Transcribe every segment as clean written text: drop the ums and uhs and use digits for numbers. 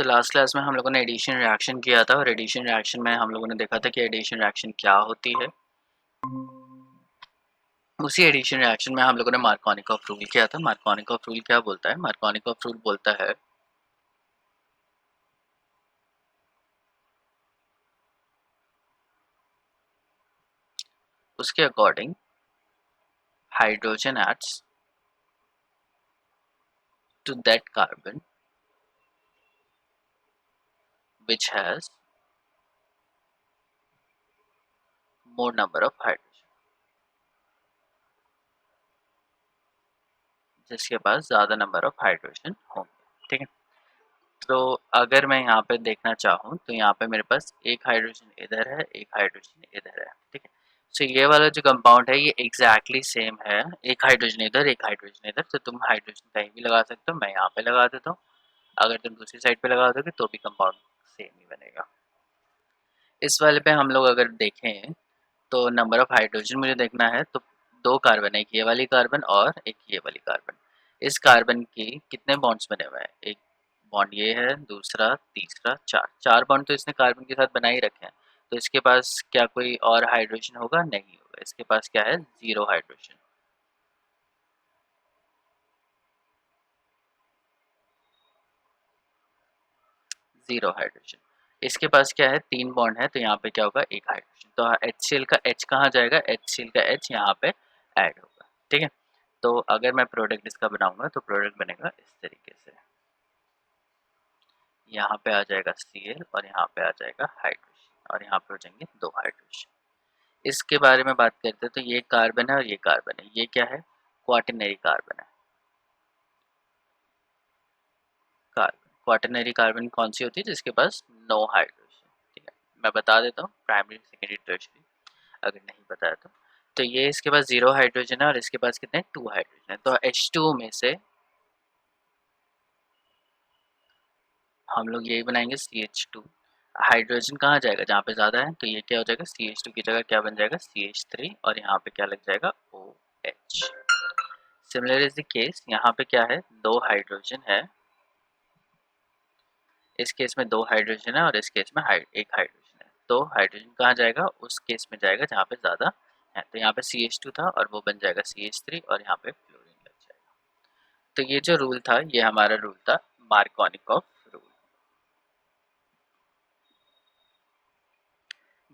Last class में हम लोगों ने एडिशन रिएक्शन किया था और एडिशन रिएक्शन में हम लोगों ने देखा था कि एडिशन रिएक्शन क्या होती है। उसी एडिशन रिएक्शन में हम लोगों ने मार्कोनिकॉफ रूल किया था। मार्कोनिकॉफ रूल क्या बोलता है? मार्कोनिकॉफ रूल बोलता है उसके according hydrogen adds to that carbon which has more number of hydrogen, जिसके पास ज़्यादा नंबर ऑफ हाइड्रोजन होंगे। ठीक है, तो अगर मैं यहाँ पे देखना चाहूँ तो यहाँ पे मेरे पास एक हाइड्रोजन इधर है, एक हाइड्रोजन इधर है। ठीक है, सो ये वाला जो कंपाउंड है ये एग्जैक्टली सेम है, एक हाइड्रोजन इधर एक हाइड्रोजन इधर। तो तुम हाइड्रोजन कहीं भी लगा सकते हो, मैं यहाँ पे लगा देता हूँ। अगर तुम दूसरी साइड पे लगा दोगे तो भी कंपाउंड सेम ही बनेगा। इस वाले पे हम लोग अगर देखें तो नंबर ऑफ हाइड्रोजन मुझे देखना है, तो दो कार्बन है, एक ये वाली कार्बन और एक ये वाली कार्बन। इस कार्बन की कितने बॉन्ड्स बने हुए हैं? एक बॉन्ड ये है, दूसरा, तीसरा, चार। चार बॉन्ड तो इसने कार्बन के साथ बना ही रखे हैं। तो इसके पास क्या कोई और हाइड्रोजन होगा? नहीं होगा। इसके पास क्या है? Zero hydrogen. Zero hydrogen. इसके पास क्या है? तीन बॉन्ड है, तो यहाँ पे क्या होगा? एक हाइड्रोजन। तो HCl का H कहाँ जाएगा? HCl का H यहाँ पे ऐड होगा। ठीक है, तो अगर मैं प्रोडक्ट इसका बनाऊंगा तो प्रोडक्ट बनेगा इस तरीके से। यहाँ पे आ जाएगा Cl और यहाँ पे आ जाएगा हाइड्रोजन और यहाँ पे हो जाएंगे दो हाइड्रोजन। इसके बारे में बात करते हैं तो ये कार्बन है और ये कार्बन है। ये क्या है? क्वाटरनरी कार्बन है। कार्बन, क्वाटरनरी कार्बन कौन सी होती है? जिसके पास नो हाइड्रोजन। ठीक है, मैं बता देता हूँ, प्राइमरी सेकेंडरी टर्शियरी अगर नहीं बताया तो ये इसके पास जीरो हाइड्रोजन है और इसके पास कितने? टू हाइड्रोजन है। तो H2 में से हम लोग यही बनाएंगे CH2। हाइड्रोजन कहाँ जाएगा? जहाँ पे ज़्यादा है, तो ये क्या हो जाएगा? CH2 की जगह क्या बन जाएगा? CH3 और यहाँ पे क्या लग जाएगा? OH। Similar is the case, यहाँ पे क्या है? दो हाइड्रोजन है, इस केस में दो हाइड्रोजन है और इस केस में एक हाइड्रोजन है। तो हाइड्रोजन कहाँ जाएगा? उस केस में जाएगा जहाँ पे ज़्यादा है। तो यहाँ पे CH2 था और वो बन जाएगा CH3 और यहाँ पे फ्लोरीन लग जाएगा। तो ये जो रूल था ये हमारा रूल था Markovnikov rule.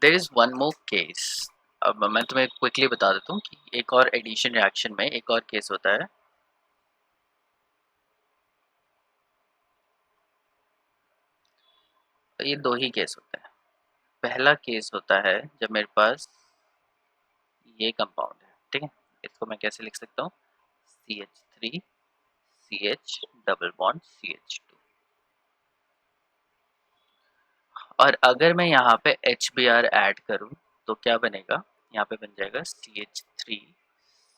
There is one more case. अब मैं तुम्हें क्विकली बता देता हूँ कि एक और एडिशन रिएक्शन में एक और केस होता है। तो ये दो ही केस होते हैं। पहला केस होता है जब मेरे पास ये कंपाउंड है। ठीक है, इसको मैं कैसे लिख सकता हूँ? CH3 CH double bond CH2। और अगर मैं यहाँ पे HBr ऐड करूँ तो क्या बनेगा? यहाँ पे बन जाएगा CH3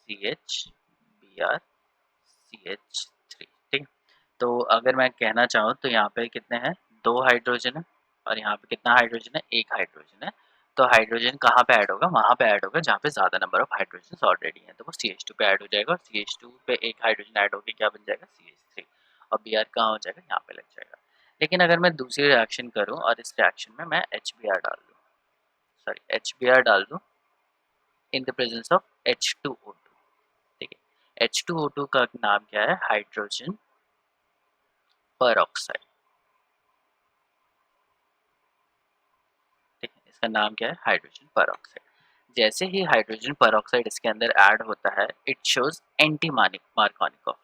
CH CH3। ठीक, तो अगर मैं कहना चाहूँ तो यहाँ पे कितने हैं? दो हाइड्रोजन है और यहाँ पे कितना हाइड्रोजन है? एक हाइड्रोजन है। तो हाइड्रोजन कहाँ पे ऐड होगा? वहाँ पे ऐड होगा जहाँ पे ज़्यादा नंबर ऑफ हाइड्रोजन ऑलरेडी हैं। तो वो CH2 पे ऐड हो जाएगा और CH2 पे एक हाइड्रोजन ऐड होकर क्या बन जाएगा? CH3। और Br कहाँ हो जाएगा? यहाँ पे लग जाएगा। लेकिन अगर मैं दूसरी रिएक्शन करूँ और इस रिएक्शन में मैं HBr डाल दूँ, सॉरी HBr डाल दूँ in the presence of H2O2। ठीक है, H2O2 का नाम क्या है? हाइड्रोजन पर ऑक्साइड। ठीक है, इसका नाम क्या है? हाइड्रोजन पर ऑक्साइड। जैसे ही हाइड्रोजन पर ऑक्साइड इसके अंदर ऐड होता है इट शोज एंटी मार्कोनिकॉफ।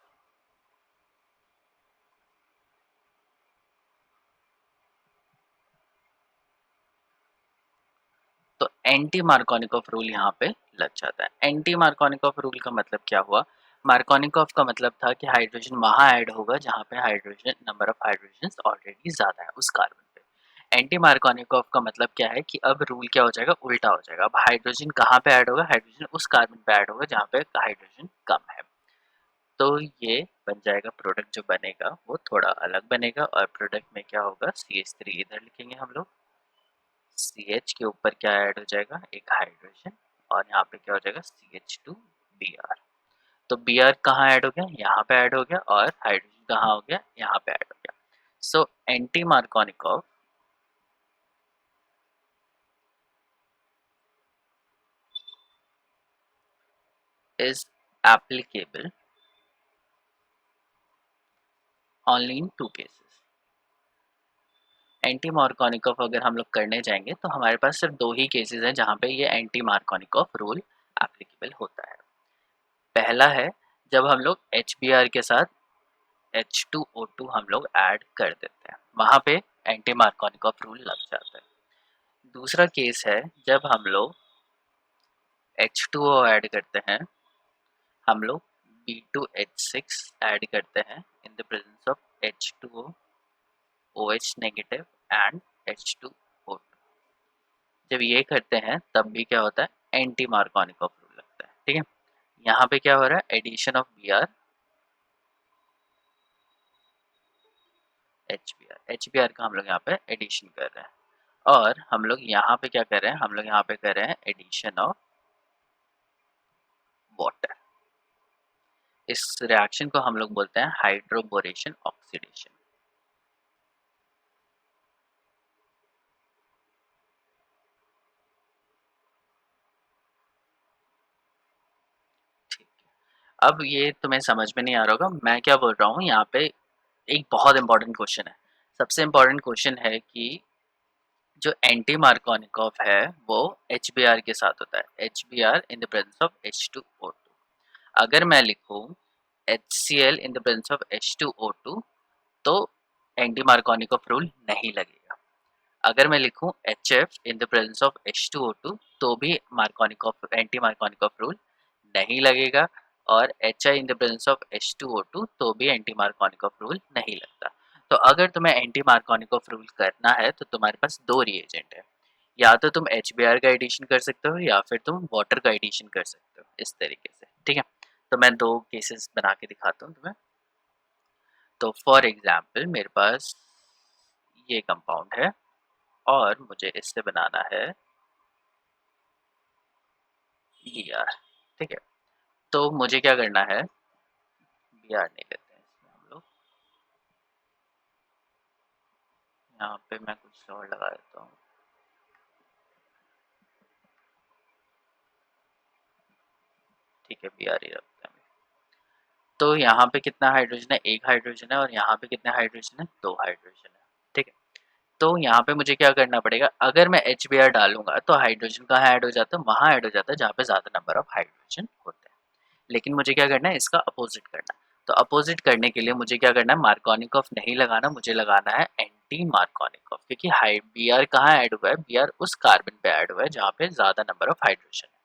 तो एंटी मार्कोनिकॉफ रूल यहाँ पे लग जाता है। एंटी मार्कोनिकॉफ रूल का मतलब क्या हुआ? मार्कोनिकॉफ का मतलब था कि हाइड्रोजन वहां ऐड होगा जहाँ पे hydrogen number of hydrogen already ज्यादा है उस कार्बन पे। एंटी मार्कोनिकॉफ का मतलब क्या है कि अब रूल क्या हो जाएगा? उल्टा हो जाएगा। अब हाइड्रोजन कहाँ पे ऐड होगा? हाइड्रोजन उस कार्बन पे ऐड होगा जहाँ पे हाइड्रोजन कम है। तो ये बन जाएगा, प्रोडक्ट जो बनेगा वो थोड़ा अलग बनेगा और प्रोडक्ट में क्या होगा? CH3 इधर लिखेंगे हम लोग, CH के ऊपर क्या ऐड हो जाएगा? एक हाइड्रोजन और यहाँ पे क्या हो जाएगा? CH2Br। तो Br कहाँ ऐड हो गया? यहाँ पे ऐड हो गया और हाइड्रोजन कहाँ हो गया? यहाँ पे ऐड हो गया। So anti Markovnikov is applicable only in two cases. Anti Markovnikov अगर हम लोग करने जाएंगे तो हमारे पास सिर्फ दो ही केसेस हैं जहाँ पे ये एंटी मार्कोनिकॉफ रूल एप्लीकेबल होता है। पहला है जब हम लोग HBr के साथ H2O2 हम लोग ऐड कर देते हैं, वहाँ पे एंटी मार्कोनिकॉफ रूल लग जाता है। दूसरा केस है जब हम लोग H2O ऐड करते हैं, हम लोग B2H6 ऐड करते हैं in the presence of H2O, OH negative and H2O2। जब ये करते हैं तब भी क्या होता है, एंटी मार्कोनिकॉफ रूल लगता है। ठीक है, यहाँ पे क्या हो रहा है, एडिशन ऑफ Br HBr का हम लोग यहाँ पे एडिशन कर रहे हैं, और हम लोग यहाँ पे क्या कर रहे हैं, हम लोग यहाँ पे कर रहे हैं एडिशन ऑफ वाटर। इस रिएक्शन को हम लोग बोलते हैं हाइड्रोबोरेशन ऑक्सीडेशन। ठीक है, अब ये तुम्हें समझ में नहीं आ रहा होगा मैं क्या बोल रहा हूँ। यहाँ पे एक बहुत इंपॉर्टेंट क्वेश्चन है, सबसे इंपॉर्टेंट क्वेश्चन है कि जो एंटी मार्कोनिकॉफ है वो HBr के साथ होता है, HBr in the presence of H2O2। अगर मैं लिखूँ HCl in the presence of H2O2 तो एंटी मार्कोनिकॉफ रूल नहीं लगेगा। अगर मैं लिखूँ HF in the presence of H2O2 तो भी मार्कोनिकॉफ एंटी मार्कोनिकॉफ रूल नहीं लगेगा, और HI in the presence of H2O2 तो भी एंटी मार्कोनिकॉफ रूल नहीं लगता। तो अगर तुम्हें एंटी मार्कोनिकॉफ रूल करना है तो तुम्हारे पास दो रिएजेंट है, या तो तुम HBr का एडिशन कर सकते हो या फिर तुम वाटर का एडिशन कर सकते हो, इस तरीके से। ठीक है, तो मैं दो केसेस बना के दिखाता हूँ तुम्हें। तो फॉर एग्जाम्पल मेरे पास ये कंपाउंड है और मुझे इससे बनाना है Br। ठीक है, तो मुझे क्या करना है, Br नहीं लेते हैं इसमें हम लोग, यहाँ पे मैं कुछ और लगा देता हूँ। ठीक है, Br ही रखते हैं। तो यहाँ पे कितना हाइड्रोजन है, एक हाइड्रोजन है, और यहाँ पे कितने हाइड्रोजन है, दो हाइड्रोजन है। ठीक है, तो यहाँ पे मुझे क्या करना पड़ेगा, अगर मैं HBr डालूंगा तो हाइड्रोजन कहाँ ऐड हो जाता है, वहाँ ऐड हो जाता है जहाँ पे ज़्यादा नंबर ऑफ हाइड्रोजन होते हैं। लेकिन मुझे क्या करना है, इसका अपोजिट करना है। तो अपोजिट करने के लिए मुझे क्या करना है, मार्कोनिकॉफ नहीं लगाना, मुझे लगाना है एंटी मार्कोनिकॉफ, क्योंकि Br कहाँ ऐड हुआ है, Br उस कार्बन पे ऐड हुआ है जहाँ पे ज़्यादा नंबर ऑफ हाइड्रोजन है।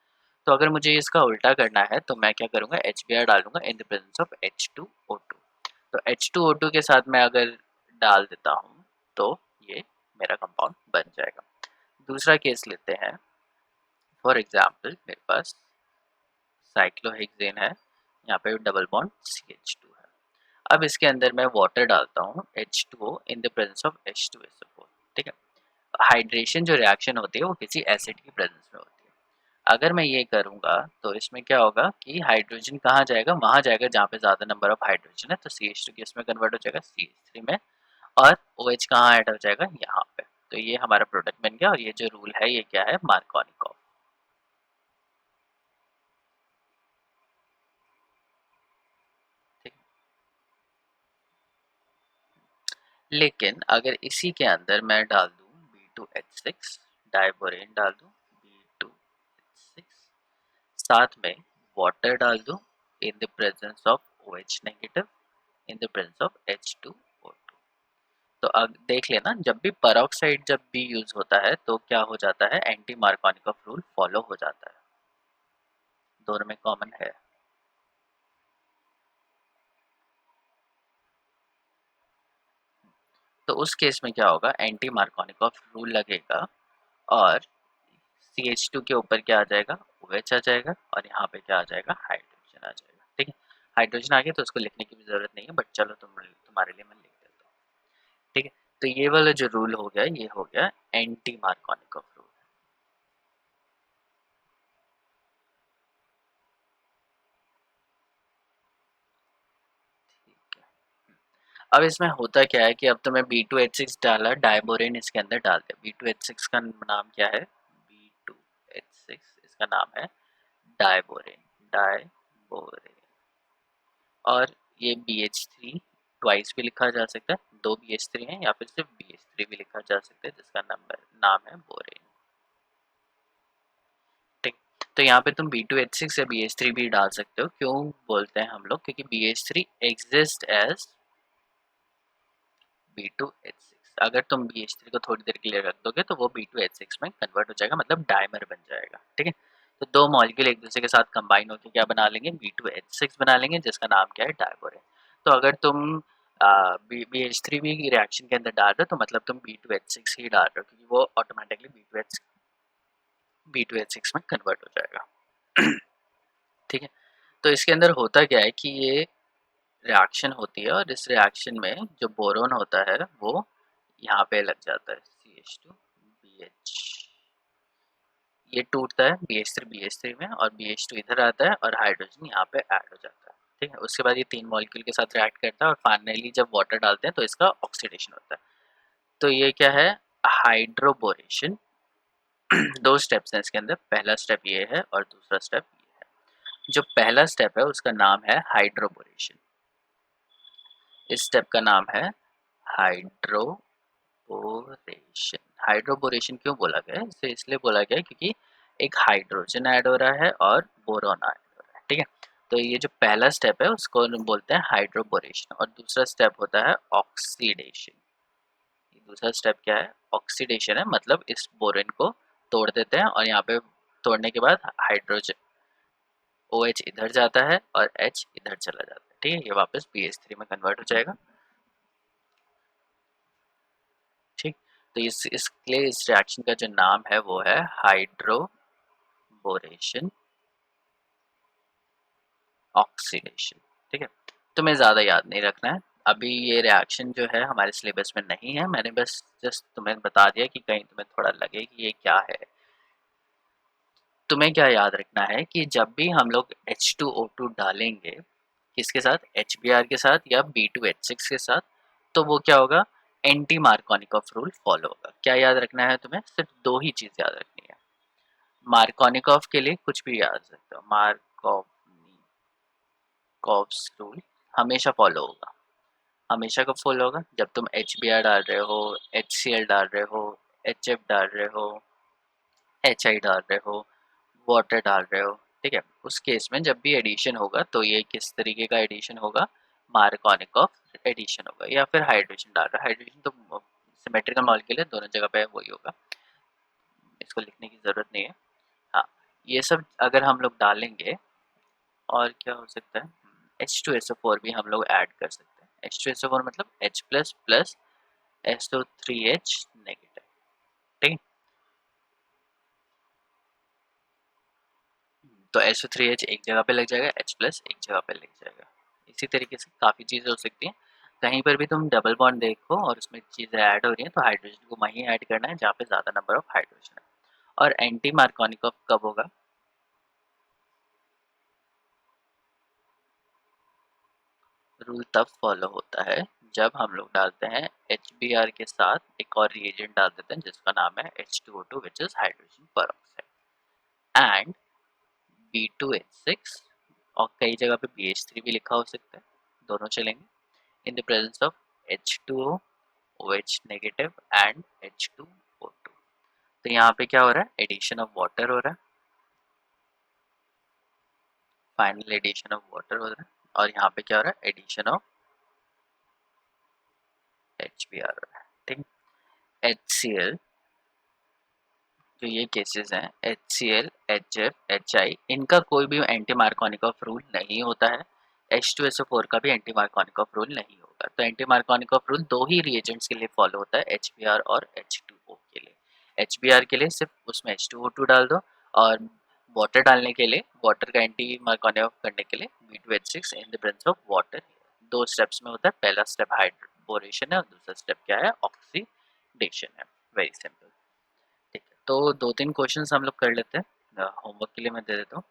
तो अगर मुझे इसका उल्टा करना है तो मैं क्या करूँगा, HBr डालूंगा in the presence of H2O2। तो H2O2 के साथ मैं अगर डाल देता हूँ तो ये मेरा कंपाउंड बन जाएगा। दूसरा केस लेते हैं, फॉर एग्जाम्पल मेरे पास साइक्लोहेक्सेन है, यहाँ पे डबल बॉन्ड CH2 है। अब इसके अंदर मैं वाटर डालता हूँ H2O in the presence of H2SO4। ठीक है, हाइड्रेशन जो रिएक्शन होती है वो किसी एसिड की प्रेजेंस में होती है। अगर मैं ये करूँगा तो इसमें क्या होगा कि हाइड्रोजन कहाँ जाएगा, वहाँ जाएगा जहाँ पे ज़्यादा नंबर ऑफ हाइड्रोजन है, तो CH2 किस में कन्वर्ट हो जाएगा, CH3 में, और OH कहाँ ऐड हो जाएगा, यहाँ पे। तो ये हमारा प्रोडक्ट बन गया, और ये जो रूल है ये क्या है, मार्कोनिकॉफ। ठीक, लेकिन अगर इसी के अंदर मैं डाल दूँ B2H6 डाइबोरेन डाल दूँ B2H6, साथ में वाटर डाल दूँ in the presence of OH negative in the presence of H2O2, तो अब देख लेना जब भी पेरोक्साइड जब भी यूज होता है तो क्या हो जाता है, एंटी मार्कोनिकॉफ रूल फॉलो हो जाता है, दोनों में कॉमन है। तो उस केस में क्या होगा, एंटी मार्कोनिकॉफ रूल लगेगा, और CH2 के ऊपर क्या आ जाएगा, OH आ जाएगा, और यहाँ पे क्या आ जाएगा, हाइड्रोजन आ जाएगा। ठीक है, हाइड्रोजन आ गया तो उसको लिखने की भी जरूरत नहीं है, बट चलो तुम्हारे लिए मैं लिख देता हूँ। ठीक है, तो ये वाला जो रूल हो गया ये हो गया एंटी मार्कोनिकॉफ रूल। ठीक है, अब इसमें होता क्या है कि अब तुम्हें B2H6 डाला, डाइबोरेन इसके अंदर डाल दिया। B2H6 का नाम क्या है? B2H6 इसका नाम है डाइबोरेन, डाइबोरेन। और ये BH3 ट्वाइस भी लिखा जा सकता है, 2 BH3 है, या फिर सिर्फ BH3 भी लिखा जा सकता है, जिसका नाम है बोरेन। ठीक, तो यहाँ पे तुम B2H6 या BH3 भी डाल सकते हो। क्यों बोलते हैं हम लोग? क्योंकि BH3 एग्जिस्ट एज B2H6। अगर तुम BH3 को थोड़ी देर के लिए रख दोगे तो वो B2H6 में कन्वर्ट हो जाएगा, मतलब डाइमर बन जाएगा। ठीक है, तो दो मॉलिक्यूल एक दूसरे के साथ कंबाइन होकर क्या बना लेंगे? B2H6 बना लेंगे, जिसका नाम क्या है? डाइबोरेन। तो अगर तुम BH3 भी रिएक्शन के अंदर डाल रहे हो तो मतलब तुम B2H6 ही डाल रहे हो, क्योंकि वो ऑटोमेटिकली B2H6 में कन्वर्ट हो जाएगा। ठीक है, तो इसके अंदर होता क्या है कि ये रिएक्शन होती है, और इस रिएक्शन में जो बोरोन होता है वो यहाँ पे लग जाता है, CH2BH। ये टूटता है BH3 में, और BH2 इधर आता है, और हाइड्रोजन यहाँ पे ऐड हो जाता है। ठीक है, उसके बाद ये तीन मॉलिक्यूल के साथ रिएक्ट करता है, और फाइनली जब वाटर डालते हैं तो इसका ऑक्सीडेशन होता है। तो ये क्या है? हाइड्रोबोरेशन। दो स्टेप्स हैं इसके अंदर, पहला स्टेप ये है और दूसरा स्टेप ये है। जो पहला स्टेप है उसका नाम है हाइड्रोबोरेशन। इस स्टेप का नाम है हाइड्रोबोरेशन। हाइड्रोबोरेशन क्यों बोला गया है? इसे इसलिए बोला गया है क्योंकि एक हाइड्रोजन ऐड हो रहा है और बोरॉन ऐड हो रहा है। ठीक है, तो ये जो पहला स्टेप है उसको बोलते हैं हाइड्रोबोरेशन, और दूसरा स्टेप होता है ऑक्सीडेशन। दूसरा स्टेप क्या है? ऑक्सीडेशन है, मतलब इस बोरेन को तोड़ देते हैं, और यहाँ पे तोड़ने के बाद हाइड्रोजन OH इधर जाता है और H इधर चला जाता है। ठीक है, ये वापस BH3 में कन्वर्ट हो जाएगा। ठीक, तो इसलिए इस रिएक्शन का जो नाम है वो है हाइड्रोबोरेशन ऑक्सीडेशन। ठीक है, तुम्हें ज़्यादा याद नहीं रखना है। अभी ये रिएक्शन जो है हमारे सिलेबस में नहीं है, मैंने बस जस्ट तुम्हें बता दिया कि कहीं तुम्हें थोड़ा लगे कि ये क्या है। तुम्हें क्या याद रखना है कि जब भी हम लोग H2O2 डालेंगे, किसके साथ? HBr के साथ या B2H6 के साथ, तो वो क्या होगा? एंटी मार्कोनिकॉफ रूल फॉलो होगा। क्या याद रखना है तुम्हें? सिर्फ दो ही चीज़ याद रखनी है। मार्कोनिकॉफ के लिए कुछ भी याद सकते हो, मार्कोनिकॉफ्स रूल हमेशा फॉलो होगा। हमेशा कब फॉलो होगा? जब तुम HBr डाल रहे हो, HCl डाल रहे हो, HF डाल रहे हो, HI डाल रहे हो, वाटर डाल रहे हो। ठीक है, उस केस में जब भी एडिशन होगा तो ये किस तरीके का एडिशन होगा? मार्कोनिकॉफ एडिशन होगा, या फिर हाइड्रोजन डाल रहा है। हाइड्रोजन तो सिमेट्रिकल मॉलिक्यूल है, दोनों जगह पे वही होगा, इसको लिखने की ज़रूरत नहीं है। हाँ, ये सब अगर हम लोग डालेंगे, और क्या हो सकता है? H2SO4 भी हम लोग ऐड कर सकते हैं। H2SO4 मतलब H plus plus SO3H negative. ठीक है, तो SO3H एक जगह पे लग जाएगा, H प्लस एक जगह पे लग जाएगा। इसी तरीके से काफ़ी चीज़ें हो सकती हैं। कहीं पर भी तुम डबल बॉन्ड देखो और उसमें चीज़ें ऐड हो रही हैं, तो हाइड्रोजन को वहीं ऐड करना है जहाँ पे ज़्यादा नंबर ऑफ हाइड्रोजन है। और एंटी मार्कोनिकॉफ कब होगा? रूल तब फॉलो होता है जब हम लोग डालते हैं HBr के साथ एक और रिएजेंट डाल देते हैं जिसका नाम है H2O2 which is hydrogen peroxide, and B2H6, और कई जगह पे BH3 भी लिखा हो सकता है, दोनों चलेंगे, in the presence of H2O, OH negative and H2O2। तो यहाँ पे क्या हो रहा है? एडिशन ऑफ वाटर हो रहा है, फाइनल एडिशन ऑफ वाटर हो रहा है, और यहाँ पे क्या हो रहा है? एडिशन ऑफ HBr हो रहा है। ठीक, HCl, जो ये केसेस हैं HCl, HF, HI, इनका कोई भी एंटी मार्कोनिकॉफ रूल नहीं होता है। H2SO4 का भी एंटी मार्कोनिकॉफ रूल नहीं होगा। तो एंटी मार्कोनिकॉफ रूल दो ही रिएजेंट्स के लिए फॉलो होता है, HBr और H2O के लिए। HBr के लिए सिर्फ उसमें H2O2 डाल दो, और वाटर डालने के लिए, वाटर का एंटी मार्कोनिकॉफ करने के लिए B2H6 in the presence of water. दो स्टेप्स में होता है, पहला स्टेप हाइड्रोबोरेशन है और दूसरा स्टेप क्या है? ऑक्सीडेशन है। Very simple. ठीक है, तो दो तीन क्वेश्चंस हम लोग कर लेते हैं, होमवर्क के लिए मैं दे देता हूँ।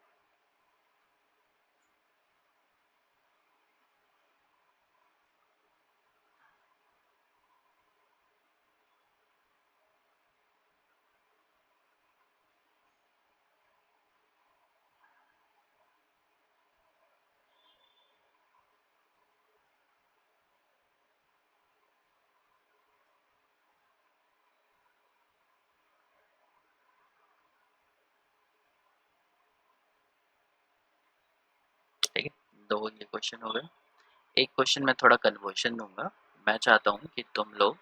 दो ये क्वेश्चन हो गए। एक क्वेश्चन में थोड़ा कन्वर्शन दूंगा। मैं चाहता हूँ कि तुम लोग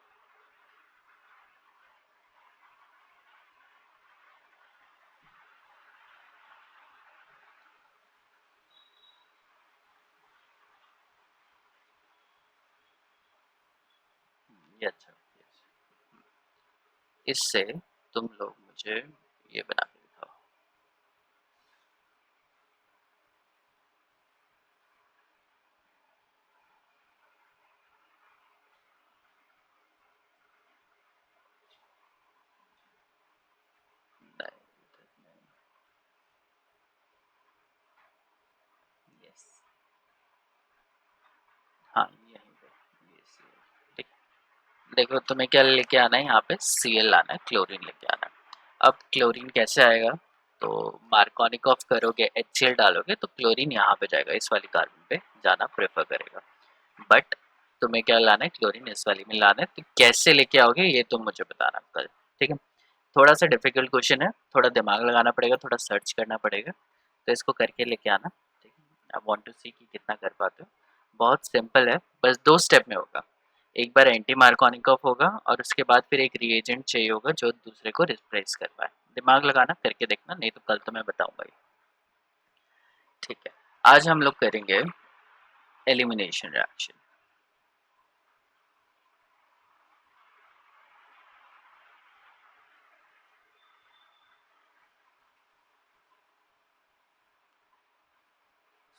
ये अच्छा, इससे तुम लोग मुझे ये बना के दिखाओ। यस, हाँ यहीं पे ये Cl, ठीक है। देखो तुम्हें क्या लेके आना है, यहाँ पे Cl लाना है, क्लोरीन लेके आना है। अब क्लोरीन कैसे आएगा, तो मार्कोनिक ऑफ करोगे, HCl डालोगे तो क्लोरीन यहाँ पे जाएगा, इस वाली कार्बन पे जाना प्रेफर करेगा। बट तुम्हें क्या लाना है, क्लोरीन इस वाली में लाना है, तो कैसे लेके आओगे ये तुम मुझे बताना कल, ठीक है। थोड़ा सा डिफिकल्ट क्वेश्चन है, थोड़ा दिमाग लगाना पड़ेगा, थोड़ा सर्च करना पड़ेगा, तो इसको करके लेके आना, ठीक है। आई वांट टू सी कि कितना कर पाते हो। बहुत सिंपल है, बस दो स्टेप में होगा। एक बार एंटी मार्कोनिकॉफ होगा और उसके बाद फिर एक रिएजेंट चाहिए होगा जो दूसरे को रिप्लेस कर पाए। दिमाग लगाना, करके देखना, नहीं तो कल तो मैं बताऊंगा ही, ठीक है। आज हम लोग करेंगे एलिमिनेशन रिएक्शन।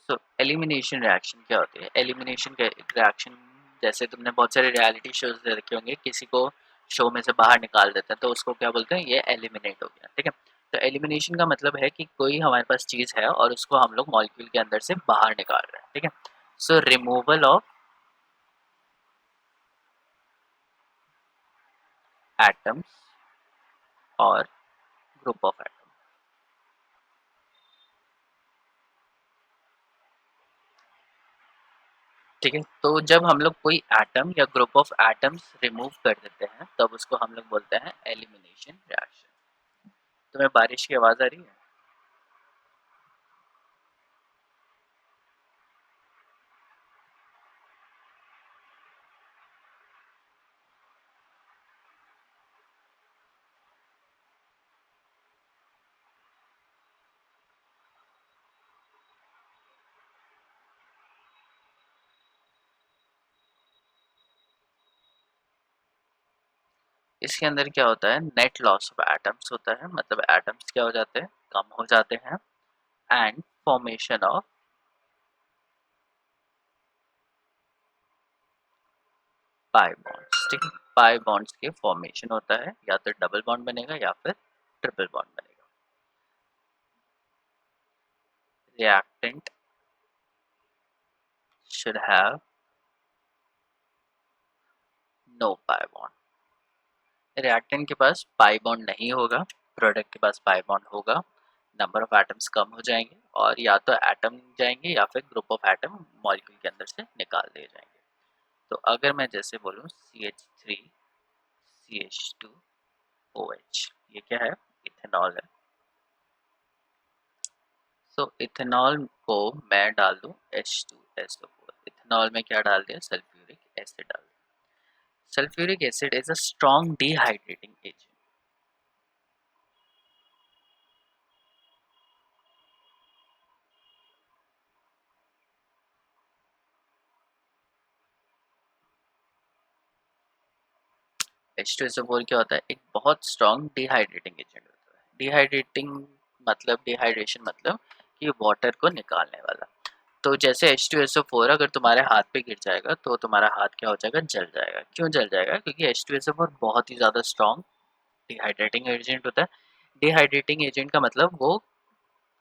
सो एलिमिनेशन रिएक्शन क्या होती है, एलिमिनेशन रिएक्शन, जैसे तुमने बहुत सारे रियलिटी शोज देखे होंगे, किसी को शो में से बाहर निकाल देते हैं तो उसको क्या बोलते हैं, ये एलिमिनेट हो गया, ठीक है। तो एलिमिनेशन का मतलब है कि कोई हमारे पास चीज है और उसको हम लोग मॉलिक्यूल के अंदर से बाहर निकाल रहे हैं, ठीक है। सो रिमूवल ऑफ एटम्स और ग्रुप ऑफ एटम्स, ठीक है। तो जब हम लोग कोई एटम या ग्रुप ऑफ एटम्स रिमूव कर देते हैं तब उसको हम लोग बोलते हैं एलिमिनेशन रिएक्शन। तुम्हें बारिश की आवाज आ रही है? इसके अंदर क्या होता है, नेट लॉस ऑफ एटम्स होता है, मतलब एटम्स क्या हो जाते हैं, कम हो जाते हैं, and formation of pi bonds, ठीक है। पाई बॉन्ड्स के फॉर्मेशन होता है, या तो डबल बॉन्ड बनेगा या फिर ट्रिपल बॉन्ड बनेगा। Reactant should have no pi bond, reactant के पास पाई बॉन्ड नहीं होगा, प्रोडक्ट के पास पाई बॉन्ड होगा, नंबर ऑफ एटम्स कम हो जाएंगे और या तो एटम जाएंगे या फिर ग्रुप ऑफ एटम मॉलिक्यूल के अंदर से निकाल दिए जाएंगे। तो अगर मैं जैसे बोलूँ CH3 CH2OH, ये क्या है, इथेनॉल है। सो इथेनॉल को मैं डाल दूँ H2SO4, इथेनॉल में क्या डाल दिया, सल्फ्यूरिक एसिड डाल दिया। Sulphuric acid is a strong dehydrating agent. H2SO4 क्या होता है, एक बहुत स्ट्रॉन्ग डिहाइड्रेटिंग एजेंट होता है। डिहाइड्रेटिंग मतलब, डिहाइड्रेशन मतलब कि वाटर को निकालने वाला। तो जैसे H2SO4 अगर तुम्हारे हाथ पे गिर जाएगा तो तुम्हारा हाथ क्या हो जाएगा, जल जाएगा। क्यों जल जाएगा, क्योंकि H2SO4 बहुत ही ज़्यादा स्ट्रॉन्ग डिहाइड्रेटिंग एजेंट होता है। डिहाइड्रेटिंग एजेंट का मतलब वो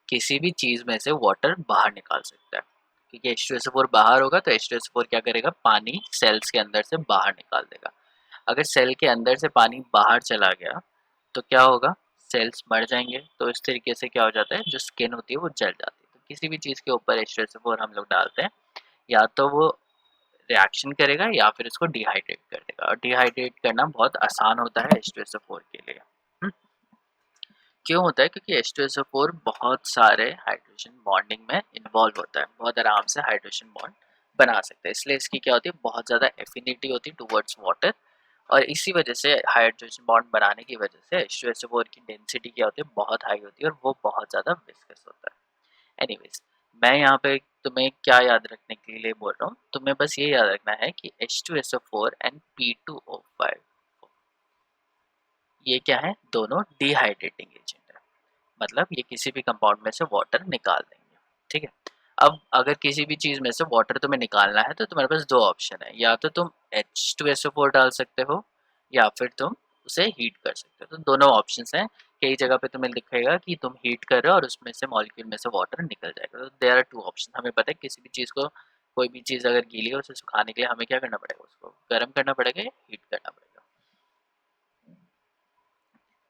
किसी भी चीज़ में से वाटर बाहर निकाल सकता है, क्योंकि H2SO4 बाहर होगा तो H2SO4 क्या करेगा, पानी सेल्स के अंदर से बाहर निकाल देगा। अगर सेल के अंदर से पानी बाहर चला गया तो क्या होगा, सेल्स मर जाएंगे। तो इस तरीके से क्या हो जाता है, जो स्किन होती है वो जल जाती है। तो किसी भी चीज़ के ऊपर H2SO4 हम लोग डालते हैं, या तो वो रिएक्शन करेगा या फिर इसको डिहाइड्रेट कर देगा, और डिहाइड्रेट करना बहुत आसान होता है H2SO4 के लिए। क्यों होता है? क्योंकि H2SO4 बहुत सारे हाइड्रोजन बॉन्डिंग में इन्वॉल्व होता है, बहुत आराम से हाइड्रोजन बॉन्ड बना सकता है, इसलिए इसकी क्या होती है, बहुत ज़्यादा एफिनिटी होती है टुवर्ड्स वाटर, और इसी वजह से हाइड्रोजन बॉन्ड बनाने की वजह से H2SO4 की डेंसिटी क्या होती है, बहुत हाई होती है, और वो बहुत ज़्यादा विस्कस होता है। एनीवेज, मैं यहाँ पे तुम्हें क्या याद रखने के लिए बोल रहा हूँ, तुम्हें बस ये याद रखना है कि H2SO4 एंड P2O5 ये क्या है, दोनों डिहाइड्रेटिंग एजेंट है, मतलब ये किसी भी कंपाउंड में से वाटर निकाल देंगे। ठीक है, अब अगर किसी भी चीज़ में से वाटर तुम्हें निकालना है तो तुम्हारे पास दो ऑप्शन है, या तो तुम H2SO4 डाल सकते हो या फिर तुम उसे हीट कर सकते हो, तो दोनों ऑप्शंस हैं। कई जगह पे तुम्हें दिखेगा कि तुम हीट कर रहे हो और उसमें से मॉलिक्यूल में से वाटर निकल जाएगा, तो देयर आर टू ऑप्शन। हमें पता है किसी भी चीज़ को, कोई भी चीज़ अगर गीली है उसे सुखाने के लिए हमें क्या करना पड़ेगा, उसको गर्म करना पड़ेगा या हीट करना पड़ेगा।